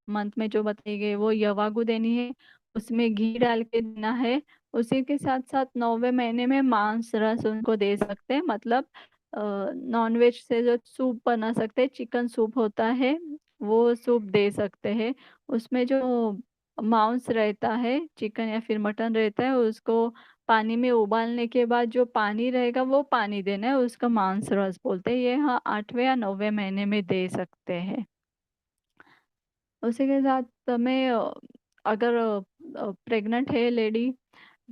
मंथ में जो बताई गई वो यवागु देनी है, उसमें घी डाल के देना है। उसी के साथ-साथ 9वें महीने में मांस रस उनको दे सकते हैं, मतलब नॉन-वेज से जो सूप बना सकते हैं, चिकन सूप होता है, वो सूप दे सकते हैं। उसमें जो मांस रहता है, चिकन या फिर मटन रहता है, उसको पानी में उबालने के बाद जो पानी रहेगा वो पानी देना है, उसका मांस रस बोलते हैं। ये हाँ 8वें या 9वें महीने में दे सकते हैं। उसी के साथ में अगर प्रेग्नेंट है लेडी,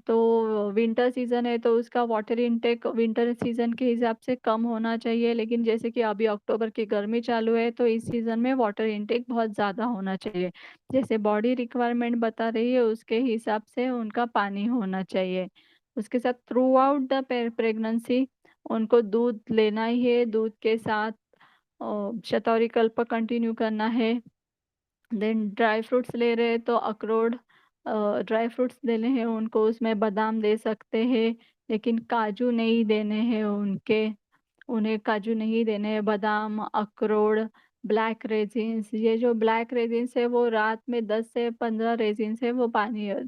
तो विंटर सीज़न है तो उसका वाटर इनटेक विंटर सीज़न के हिसाब से कम होना चाहिए, लेकिन जैसे कि अभी अक्टूबर की गर्मी चालू है तो इस सीज़न में वाटर इनटेक बहुत ज़्यादा होना चाहिए। जैसे बॉडी रिक्वायरमेंट बता रही है उसके हिसाब से उनका पानी होना चाहिए। उसके साथ थ्रू आउट द प्रेगनेंसी उनको दूध लेना ही है, दूध के साथ शतावरी कल्प कंटिन्यू करना है। देन ड्राई फ्रूट्स ले रहे हैं तो अखरोट ड्राई फ्रूट्स देने हैं उनको, उसमें बादाम दे सकते हैं, लेकिन काजू नहीं देने हैं उन्हें काजू नहीं देने हैं। बादाम, अखरोट, ब्लैक रेजिन्स, ये जो ब्लैक रेजिन्स है वो रात में 10 से 15 रेजिन्स है, वो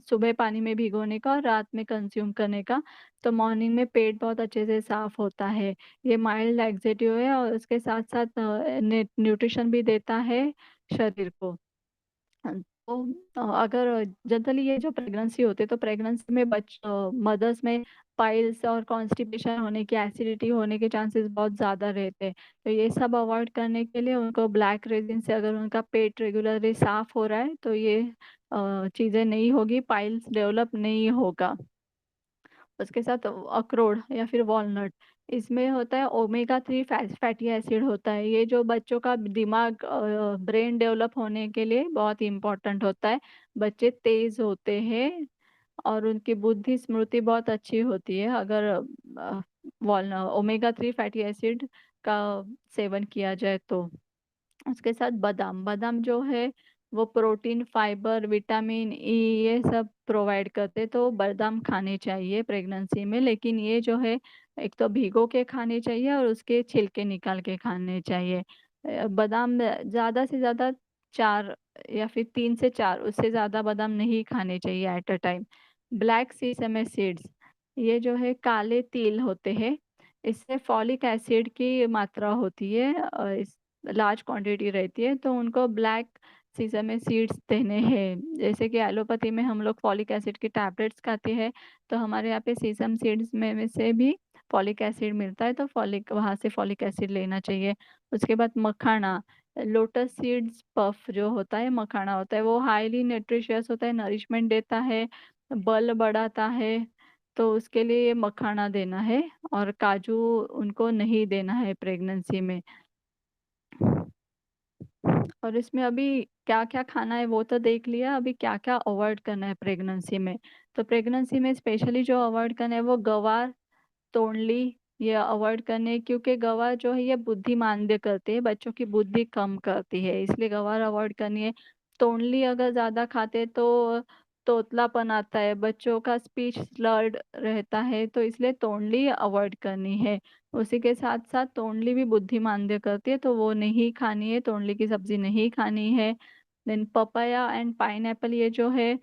सुबह पानी में भिगोने का और रात में कंज्यूम करने का, तो मॉर्निंग में पेट बहुत अच्छे से साफ होता है। ये माइल्ड लैक्सेटिव है और उसके साथ साथ न्यूट्रिशन भी देता है शरीर को। तो अगर जनरली ये जो प्रेगनेंसी होती है, तो प्रेगनेंसी में मदर्स में पाइल्स और कॉन्स्टिपेशन होने की, एसिडिटी होने के चांसेस बहुत ज़्यादा रहते हैं। तो ये सब अवॉइड करने के लिए उनको ब्लैक रेजिन से, अगर उनका पेट रेगुलरली साफ हो रहा है तो ये चीज़ें नहीं होगी, पाइल्स डेवलप नहीं होगा। उसके साथ अखरोट या फिर वॉलनट, इसमें होता है ओमेगा 3 फैटी एसिड होता है। ये जो बच्चों का दिमाग, ब्रेन डेवलप होने के लिए बहुत इम्पोर्टेंट होता है। बच्चे तेज होते हैं और उनकी बुद्धि स्मृति बहुत अच्छी होती है अगर ओमेगा 3 फैटी एसिड का सेवन किया जाए तो। उसके साथ बादाम, बादाम जो है वो प्रोटीन, फाइबर, विटामिन ई, ये सब प्रोवाइड करते, तो बादाम खाने चाहिए प्रेगनेंसी में। लेकिन ये जो है, एक तो भिगो के खाने चाहिए और उसके छिलके निकाल के खाने चाहिए। बादाम ज़्यादा से ज़्यादा 4 या फिर 3 से 4, उससे ज़्यादा बादाम नहीं खाने चाहिए at a time. Black sesame seeds, ये जो है काले तिल होते हैं, इससे फॉलिक एसिड की मात्रा होती है, लार्ज क्वांटिटी रहती है, तो उनको ब्लैक सीसम सीड्स देने हैं। जैसे कि एलोपैथी में हम लोग फॉलिक एसिड की टैबलेट्स खाते हैं, तो हमारे यहाँ पे सीसम सीड्स में से भी फॉलिक एसिड मिलता है, तो वहाँ से फॉलिक एसिड लेना चाहिए। उसके बाद मखाना, लोटस सीड्स पफ जो होता है, मखाना होता है, वो हाईली न्यूट्रिशियस होता है, नरिशमेंट देता है, बल बढ़ाता है, तो उसके लिए ये मखाना देना है। और काजू उनको नहीं देना है प्रेगनेंसी में। और इसमें अभी क्या क्या खाना है वो तो देख लिया, अभी क्या क्या अवॉइड करना है प्रेगनेंसी में। तो प्रेगनेंसी में स्पेशली जो अवॉइड करना है वो गवार, तोंडली, ये अवॉइड करने, क्योंकि गवार जो है ये बुद्धिमांद्य करती है, बच्चों की बुद्धि कम करती है, इसलिए गवार अवॉइड करनी है। तोंडली अगर ज्यादा खाते तो तोतलापन आता है, बच्चों का स्पीच स्लर्ड रहता है, तो इसलिए तोंडली अवॉइड करनी है। उसी के साथ साथ तोंडली भी बुद्धिमांद्य करती है, तो वो नहीं खानी है, तोंडली की सब्जी नहीं खानी है। देन पपाया एंड पाइनएप्पल, ये जो है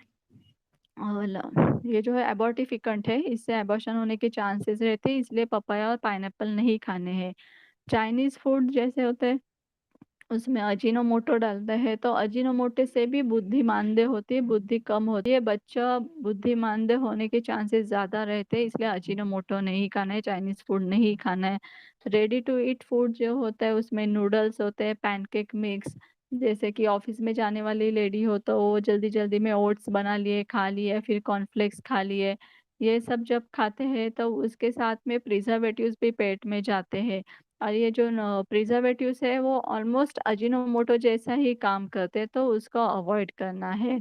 एबॉर्टिफिकेंट है, इससे एबॉर्शन होने के चांसेस रहते हैं, इसलिए पपाया और पाइनएप्पल नहीं खाने हैं। चाइनीज फूड जैसे होते हैं उसमें अजीनोमोटो डालते हैं, तो अजीनोमोटो से भी बुद्धिमांद्य होती है, बुद्धि कम होती है, बच्चा बुद्धिमांद्य होने के चांसेस ज्यादा रहते हैं, इसलिए अजीनोमोटो नहीं खाना है, चाइनीज फूड नहीं खाना है। रेडी टू ईट फूड जो होता है उसमें नूडल्स होते हैं, पैनकेक मिक्स, जैसे कि ऑफिस में जाने वाली लेडी हो तो वो जल्दी जल्दी में ओट्स बना लिए खा लिए, फिर कॉर्नफ्लेक्स खा लिए। ये सब जब खाते हैं तो उसके साथ में प्रिजर्वेटिव्स भी पेट में जाते हैं, और ये जो प्रिजर्वेटिव्स है वो ऑलमोस्ट अजीनोमोटो जैसा ही काम करते हैं, तो उसको अवॉइड करना है।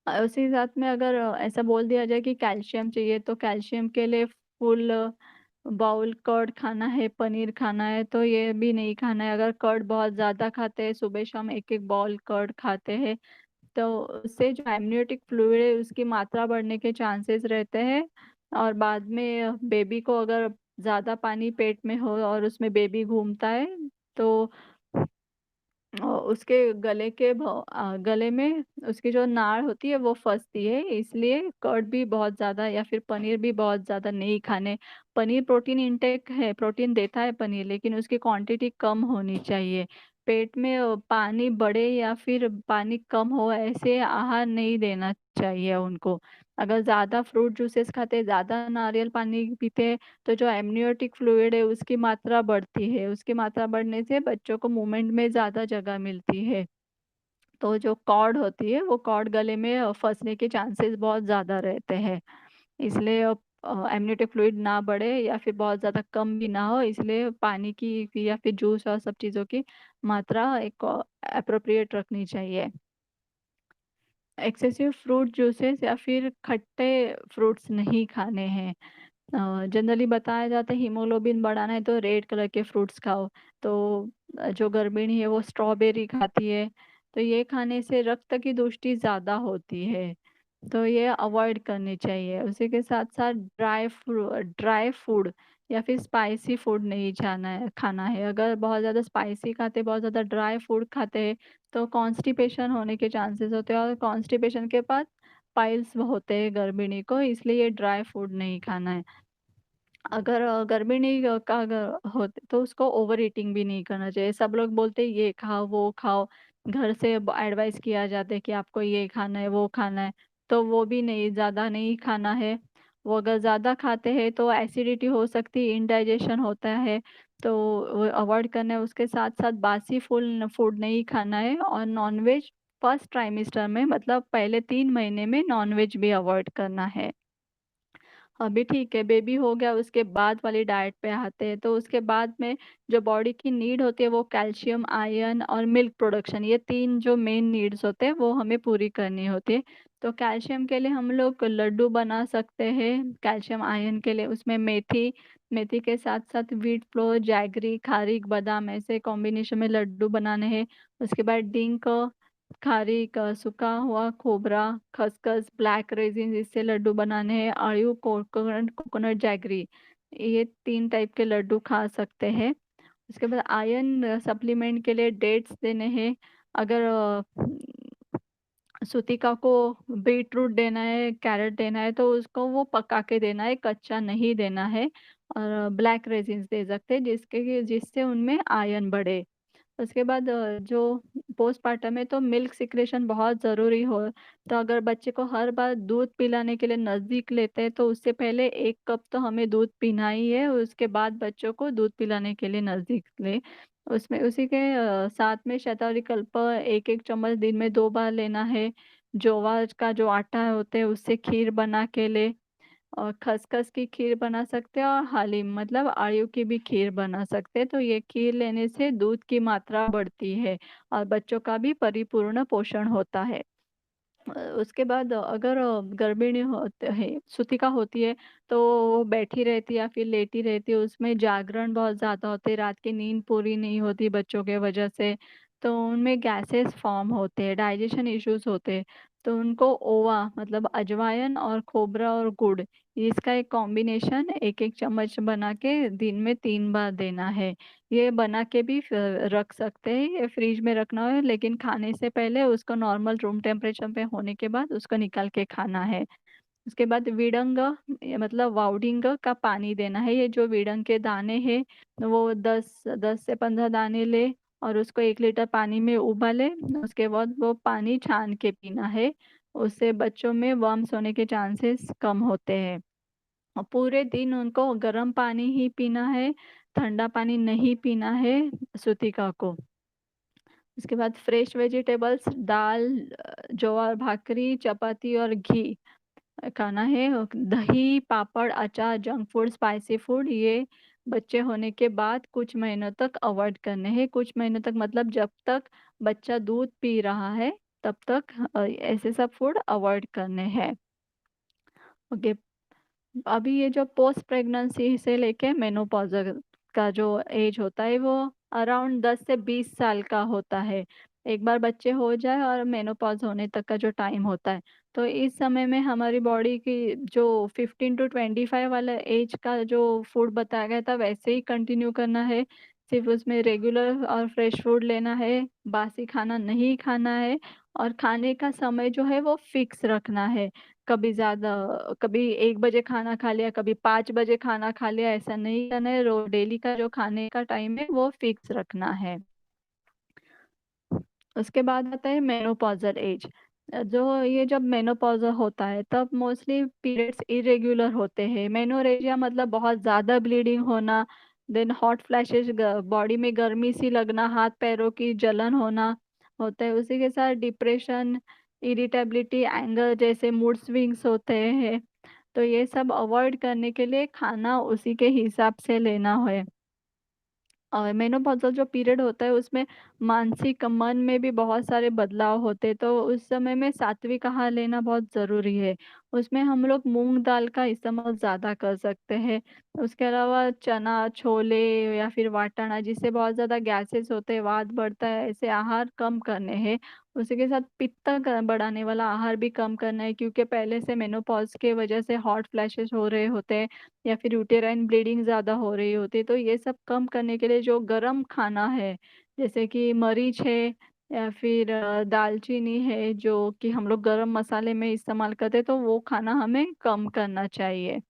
उसी साथ में अगर ऐसा बोल दिया जाए कि कैल्शियम चाहिए, तो कैल्शियम के लिए फुल बाउल कर्ड खाना है, पनीर खाना है, तो ये भी नहीं खाना है। अगर कर्ड बहुत ज़्यादा खाते हैं, सुबह शाम एक एक बाउल कर्ड खाते हैं, तो उससे जो एमनियोटिक फ्लूइड है उसकी मात्रा बढ़ने के चांसेस रहते हैं। और बाद में बेबी को अगर ज़्यादा पानी पेट में हो और उसमें बेबी घूमता है, तो उसके गले में उसकी जो नाड़ होती है वो फंसती है, इसलिए कर्ड भी बहुत ज्यादा या फिर पनीर भी बहुत ज्यादा नहीं खाने। पनीर प्रोटीन इंटेक है, प्रोटीन देता है पनीर, लेकिन उसकी क्वांटिटी कम होनी चाहिए। पेट में पानी बढ़े या फिर पानी कम हो, ऐसे आहार नहीं देना चाहिए उनको। अगर ज्यादा फ्रूट जूसेस खाते, ज्यादा नारियल पानी पीते, तो जो एमनियोटिक फ्लूइड है उसकी मात्रा बढ़ती है, उसकी मात्रा बढ़ने से बच्चों को मूवमेंट में ज्यादा जगह मिलती है, तो जो कॉर्ड होती है वो कॉर्ड गले में फंसने के चांसेस बहुत ज्यादा रहते हैं। इसलिए एमनियोटिक फ्लूइड ना बढ़े या फिर बहुत ज्यादा कम भी ना हो, इसलिए पानी की या फिर जूस और सब चीजों की मात्रा एक अप्रोप्रिएट रखनी चाहिए। एक्सेसिव फ्रूट जूसेस या फिर खट्टे फ्रूट्स नहीं खाने हैं। जनरली बताया जाता है हीमोग्लोबिन बढ़ाना है तो रेड कलर के फ्रूट्स खाओ, तो जो गर्भिणी है वो स्ट्रॉबेरी खाती है, तो ये खाने से रक्त की दुष्टि ज़्यादा होती है, तो ये अवॉइड करनी चाहिए। उसी के साथ-साथ ड्राई फूड या फिर स्पाइसी फूड नहीं खाना है। अगर बहुत ज़्यादा स्पाइसी खाते, बहुत ज़्यादा ड्राई फूड खाते हैं, तो कॉन्स्टिपेशन होने के चांसेस होते हैं और कॉन्स्टिपेशन के बाद पाइल्स होते हैं गर्भिणी को, इसलिए ये ड्राई फूड नहीं खाना है। अगर गर्भिणी का अगर होत तो उसको ओवर ईटिंग भी नहीं करना चाहिए। सब लोग बोलते हैं ये खाओ, वो खाओ, घर से ब एडवाइस किया जाता है कि आपको ये खाना है, वो खाना है, तो वो भी नहीं, ज़्यादा नहीं खाना है। वो अगर ज़्यादा खाते हैं तो एसिडिटी हो सकती है, इंडाइजेशन होता है, तो वो अवॉइड करना है। उसके साथ-साथ बासी फूल फूड नहीं खाना है और नॉन-वेज फर्स्ट ट्राइमेस्टर में मतलब पहले 3 महीने में नॉन-वेज भी अवॉइड करना है। अभी ठीक है, बेबी हो गया उसके बाद वाली डाइट पे आते हैं, तो उसके बाद में जो बॉडी की नीड होती है वो कैल्शियम, आयरन और मिल्क प्रोडक्शन, ये 3 जो मेन नीड्स होते हैं वो हमें पूरी करनी होती है। तो कैल्शियम के लिए हम लोग लड्डू बना सकते हैं, कैल्शियम आयरन के लिए उसमें मेथी के साथ-साथ व्हीट फ्लोर, जैगरी, खारीक, बादाम ऐसे कॉम्बिनेशन में लड्डू बनाने हैं। उसके बाद डिंक, खारीक, सूखा हुआ खोबरा, खसखस, ब्लैक रेज़िन इससे लड्डू बनाने हैं, आड़ू, कोकोनट जैगरी, ये 3 टाइप के लड्डू खा सकते हैं। उसके बाद आयरन सप्लीमेंट के लिए डेट्स देने हैं। अगर सूतिका को बीटरूट देना है, कैरट देना है तो उसको वो पका के देना है, कच्चा नहीं देना है और ब्लैक रेज़िन्स दे सकते हैं जिससे उनमें आयरन बढ़े। उसके बाद जो पोस्टपार्टम है तो मिल्क सिक्रेशन बहुत ज़रूरी हो, तो अगर बच्चे को हर बार दूध पिलाने के लिए नज़दीक लेते हैं तो उससे पहले 1 कप तो हमें दूध पीना ही है, उसके बाद बच्चों को दूध पिलाने के लिए नज़दीक लें। उसमें उसी के साथ में शतावरी कल्प 1-1 चम्मच दिन में 2 बार लेना है। जोआर का जो आटा होता है उससे खीर बना के लें। और खसखस की खीर बना सकते हैं और हलीम मतलब आड़ू की भी खीर बना सकते हैं। तो ये खीर लेने से दूध की मात्रा बढ़ती है और बच्चों का भी परिपूर्ण पोषण होता है। उसके बाद अगर गर्भिणी होते है सूतिका होती है तो वो बैठी रहती है या फिर लेटी रहती है, उसमें जागरण बहुत ज़्यादा होते हैं, रात की नींद पूरी नहीं होती बच्चों के वजह से, तो उनमें गैसेस फॉर्म होते हैं, डाइजेशन इश्यूज़ होते हैं। तो उनको ओवा मतलब अजवाइन और खोबरा और गुड़, इसका एक कॉम्बिनेशन 1-1 चम्मच बना के दिन में 3 बार देना है। ये बना के भी रख सकते हैं, ये फ्रिज में रखना है लेकिन खाने से पहले उसको नॉर्मल रूम टेम्परेचर पे होने के बाद उसको निकाल के खाना है। उसके बाद विडंग ये मतलब वाउडिंग का पानी देना है, ये जो विडंग के दाने हैं वो 10 से 15 दाने लें और उसको 1 लीटर पानी में उबालें, उसके बाद वो पानी छान के पीना है, उससे बच्चों में वर्म्स होने के चांसेस कम होते हैं। पूरे दिन उनको गर्म पानी ही पीना है, ठंडा पानी नहीं पीना है सूतिका को। उसके बाद फ्रेश वेजिटेबल्स दाल, ज्वार भाकरी, चपाती और घी खाना है। दही, पापड़, अचार, जंक फूड, स्पाइसी फूड ये बच्चे होने के बाद कुछ महीनों तक अवॉइड करने हैं। कुछ महीनों तक मतलब जब तक बच्चा दूध पी रहा है, तब तक ऐसे सब फूड अवॉइड करने हैं। ओके। अभी ये जो पोस्ट प्रेगनेंसी से लेके मेनोपॉज़ का जो एज होता है वो अराउंड 10 से 20 साल का होता है। एक बार बच्चे हो जाए और मेनोपॉज़ होने तक का जो टाइम होता है। तो इस समय में हमारी बॉडी की जो 15 टू 25 वाला एज का जो फूड बताया गया था वैसे ही कंटिन्यू करना है। सिर्फ़ उसमें रेगुलर और फ्रेश फूड लेना है, बासी खाना नहीं खाना है और खाने का समय जो है वो फ़िक्स रखना है। कभी ज़्यादा कभी 1 बजे खाना खा लिया, कभी 5 बजे खाना खा लिया, ऐसा नहीं करना है। रो डेली का जो खाने का टाइम है, वो फिक्स रखना है। उसके बाद आता है मेनोपॉज़ल एज। जो ये जब मेनोपॉज़ होता है, तब मोस्टली पीरियड्स इर्रेगुलर होते हैं। मेनोरेजिया मतलब बहुत ज़्यादा ब्लीडिंग होना, देन हॉट फ्लैशेज़ बॉडी में गर्मी सी लगना, हाथ-पैरों की जलन होना होता है। उसी के साथ डिप्रेशन, इरिटेबिलिटी, एंगर जैसे मूड स्विंग्स होते हैं। तो ये सब अवॉइड करने के लिए खाना उसी के हिसाब से लेना है। और मेनोपॉज़ल जो पीरियड होता है उसमें मानसिक मन में भी बहुत सारे बदलाव होते हैं, तो उस समय में सात्विक आहार लेना बहुत ज़रूरी है। उसमें हम लोग मूँग दाल का इस्तेमाल ज़्यादा कर सकते हैं। उसके अलावा चना, छोले या फिर वाटाणा जिससे बहुत ज़्यादा गैसेस होते हैं, वात बढ़ता है, ऐसे आहार कम करने हैं। उसी के साथ पित्त बढ़ाने वाला आहार भी कम करना है, क्योंकि पहले से मेनोपॉज के वजह से हॉट फ्लैशेस हो रहे होते हैं या फिर यूटेराइन ब्लीडिंग ज्यादा हो रही होती है। तो ये सब कम करने के लिए जो गरम खाना है, जैसे कि मरीच है या फिर दालचीनी है, जो कि हम लोग गरम मसाले में इस्तेमाल करते हैं, तो वो खाना हमें कम करना चाहिए।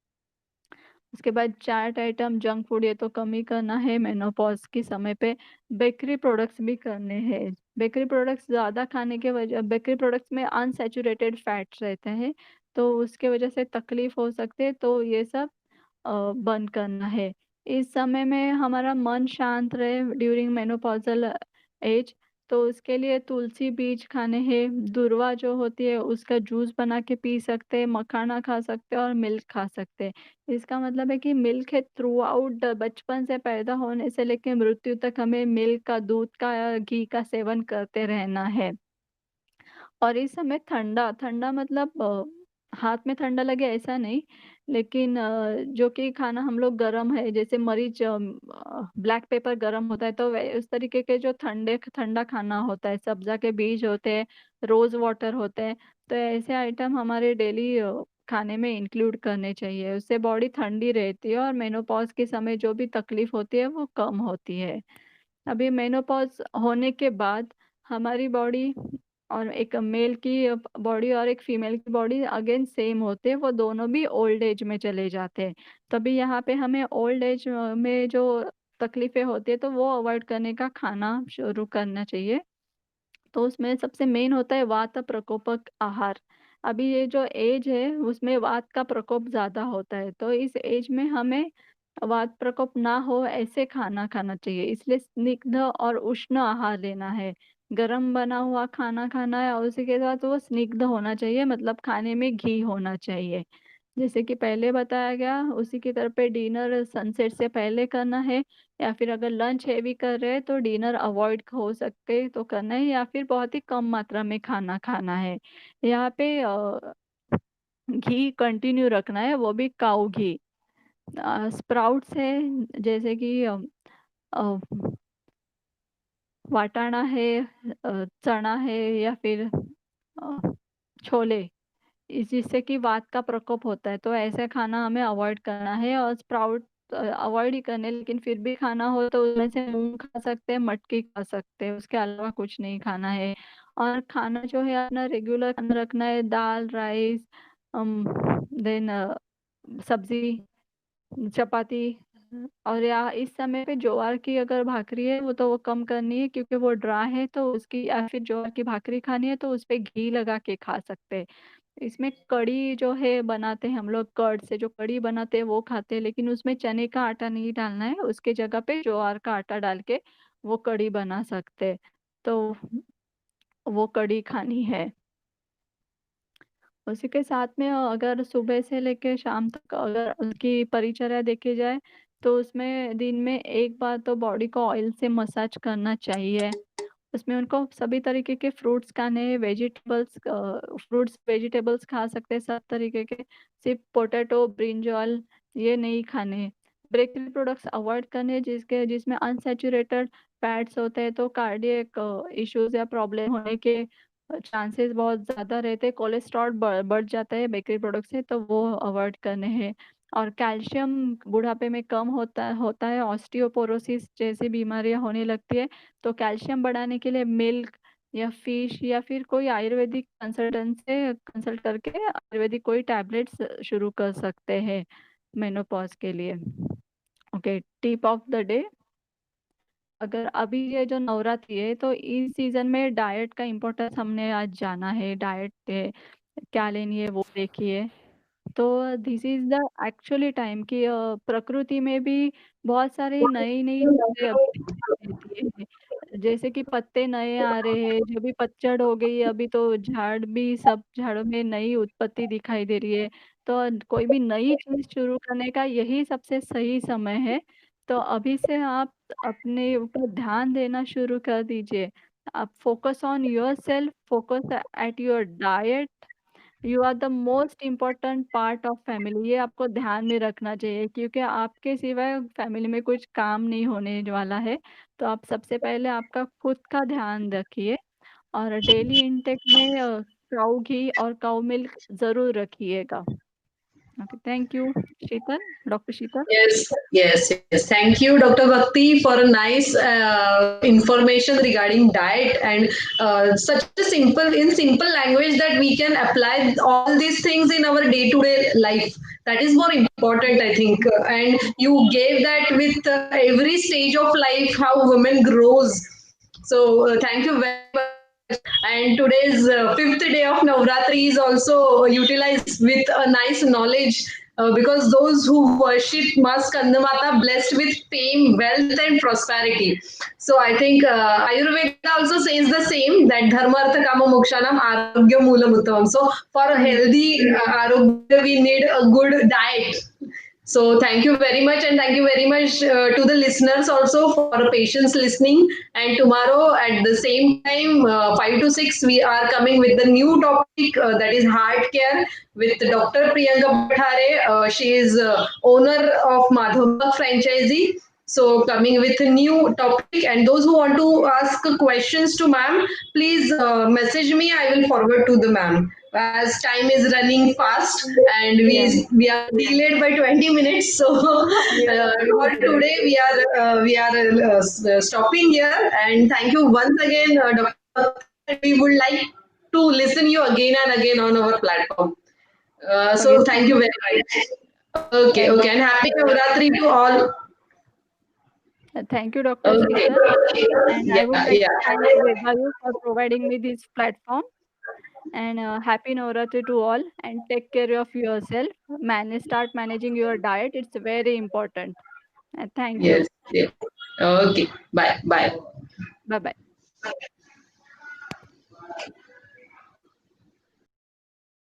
उसके बाद चाट आइटम, जंक फूड ये तो कम ही करना है मेनोपॉज के समय पे। बेकरी प्रोडक्ट्स भी करने हैं। बेकरी प्रोडक्ट्स ज़्यादा खाने के वजह, बेकरी प्रोडक्ट्स में अनसैचुरेटेड फैट्स रहते हैं, तो उसके वजह से तकलीफ हो सकते हैं, तो ये सब बंद करना है। इस समय में हमारा मन शांत रहे ड्यूरिंग मेनोपॉज़ल एज, तो उसके लिए तुलसी बीज खाने हैं, दूर्वा जो होती है उसका जूस बना के पी सकते हैं, मखाना खा सकते हैं और मिल्क खा सकते हैं। इसका मतलब है कि मिल्क है थ्रू आउट बचपन से पैदा होने से लेके मृत्यु तक हमें मिल्क का, दूध का या घी का सेवन करते रहना है। और इस समय ठंडा ठंडा मतलब हाथ में ठंडा लगे ऐसा नहीं, लेकिन जो कि खाना हम लोग गरम है, जैसे मरीच ब्लैक पेपर गरम होता है, तो उस तरीके के जो ठंडे ठंडा खाना होता है, सब्जा के बीज होते हैं, रोज वाटर होते हैं, तो ऐसे आइटम हमारे डेली खाने में इंक्लूड करने चाहिए। उससे बॉडी ठंडी रहती है और मेनोपॉज के समय जो भी तकलीफ होती है वो कम होती है। अभी मेनोपॉज होने के बाद हमारी बॉडी और एक मेल की बॉडी और एक फीमेल की बॉडी अगेन सेम होते हैं, वो दोनों भी ओल्ड एज में चले जाते हैं। तभी यहाँ पे हमें ओल्ड एज में जो तकलीफें होती है, तो वो अवॉइड करने का खाना शुरू करना चाहिए। तो उसमें सबसे मेन होता है वात प्रकोपक आहार। अभी ये जो एज है उसमें वात का प्रकोप ज्यादा होता है, तो इस एज में हमें वात प्रकोप ना हो ऐसे खाना खाना चाहिए, इसलिए स्निग्ध और उष्ण आहार लेना है। गरम बना हुआ खाना खाना है और उसी के साथ वो स्निग्ध होना चाहिए, मतलब खाने में घी होना चाहिए। जैसे कि पहले बताया गया, उसी की तरफ पे डिनर सनसेट से पहले करना है, या फिर अगर लंच हैवी कर रहे हैं तो डिनर अवॉइड हो सके तो करना है, या फिर बहुत ही कम मात्रा में खाना खाना है। यहाँ पे घी कंटिन्यू रखना है, वो भी काऊ घी। स्प्राउट्स है, जैसे कि अ, वाटाणा है, चना है, या फिर अ, छोले, जिससे कि वात का प्रकोप होता है, तो ऐसा खाना हमें अवॉइड करना है। और स्प्राउट अवॉइड ही करने, लेकिन फिर भी खाना हो तो उसमें से मूंग खा सकते हैं, मटकी खा सकते हैं, उसके अलावा कुछ नहीं खाना है। और खाना जो है अपना रेगुलर खाना रखना है, दाल, राइस, देन सब्जी, चपाती। और या इस समय पे ज्वार की अगर भाकरी है वो तो वो कम करनी है, क्योंकि वो ड्राई है, तो उसकी, या फिर ज्वार की भाकरी खानी है तो उस पे घी लगा के खा सकते हैं। इसमें कढ़ी जो है बनाते हैं हम लोग, कर्ड से जो कढ़ी बनाते हैं वो खाते हैं, लेकिन उसमें चने का आटा नहीं डालना है, उसके जगह पे ज्वार का आटा डाल के वो कढ़ी बना सकते हैं। तो वो कढ़ी खानी है। उसी के साथ में अगर सुबह से लेके शाम तक अगर उनकी परिचर्या देखी जाए, तो उसमें दिन में एक बार तो बॉडी को ऑयल से मसाज करना चाहिए। उसमें उनको सभी तरीके के फ्रूट्स खाने, वेजिटेबल्स, फ्रूट्स वेजिटेबल्स खा सकते हैं सब तरीके के, सिर्फ पोटैटो, ब्रिंजॉल ये नहीं खाने। बेकरी प्रोडक्ट्स अवॉइड करने, जिसमें अनसैचुरेटेड फैट्स होते हैं, तो कार्डियक इश्यूज या प्रॉब्लम होने के चांसेस बहुत ज़्यादा रहते हैं। कोलेस्ट्रॉल बढ़ जाता है बेकरी प्रोडक्ट से, तो वो अवॉइड करने हैं। और कैल्शियम बुढ़ापे में कम होता होता है, ऑस्टियोपोरोसिस जैसी बीमारियां होने लगती है, तो कैल्शियम बढ़ाने के लिए मिल्क या फिश या फिर कोई आयुर्वेदिक कंसल्टेंट से कंसल्ट करके आयुर्वेदिक कोई टैबलेट्स शुरू कर सकते हैं मेनोपॉज के लिए। Okay, tip of the day. अगर अभी ये जो नवरात्रि है, तो इस सीजन में डाइट का इम्पोर्टेंस हमने आज जाना है। डाइट क्या लेनी है वो देखिए। तो this is the actually time कि प्रकृति में भी बहुत सारी नई नई चीजें अभी दिखाई देती है, जैसे कि पत्ते नए आ रहे हैं, जो भी पतझड़ हो गई अभी, तो झाड़ भी, सब झाड़ों में नई उत्पत्ति दिखाई दे रही है। तो कोई भी नई चीज शुरू करने का यही सबसे सही समय है। तो अभी से आप अपने ऊपर ध्यान देना शुरू कर दीजिए। आप focus on yourself, focus at your diet. You are the most important part of family, ये आपको ध्यान में रखना चाहिए, क्योंकि आपके सिवाय फैमिली में कुछ काम नहीं होने वाला है। तो आप सबसे पहले आपका खुद का ध्यान रखिए। और डेली इंटेक में काऊ घी और काऊ मिल्क जरूर रखिएगा। Okay, thank you Sheetal, doctor Sheetal. Yes. Thank you, Dr. Bhakti, for a nice information regarding diet and such a simple language that we can apply all these things in our day-to-day life. That is more important, I think. And you gave that with every stage of life, how women grows. So thank you very much. And today's fifth day of Navratri is also utilized with a nice knowledge because those who worship Ma Skandamata blessed with fame, wealth, and prosperity. So I think Ayurveda also says the same that Dharma Artha Kama Mokshanam Arogya Moolam Uttamam. So for a healthy Arogya, we need a good diet. So thank you very much, and thank you very much to the listeners also for patience listening. And tomorrow at the same time, 5 to 6, we are coming with the new topic that is heart care with Dr. Priyanka Bhattare. She is owner of Madhavbag franchisee. So coming with a new topic, and those who want to ask questions to ma'am, please message me. I will forward to the ma'am. As time is running fast and Yeah. we are delayed by 20 minutes, so for today we are stopping here. And thank you once again, Dr. Bhakti. We would like to listen you again and again on our platform. Okay, So thank you thank very you. much. Okay, Yeah, okay, and happy Navratri to all. thank you, Dr. Okay, Sheetal. And I would yeah, like yeah. to thank Vedayu for providing me this platform. And happy Navratri to all. And take care of yourself. Start managing your diet. It's very important. And thank you. Yes. Okay, bye. Bye bye.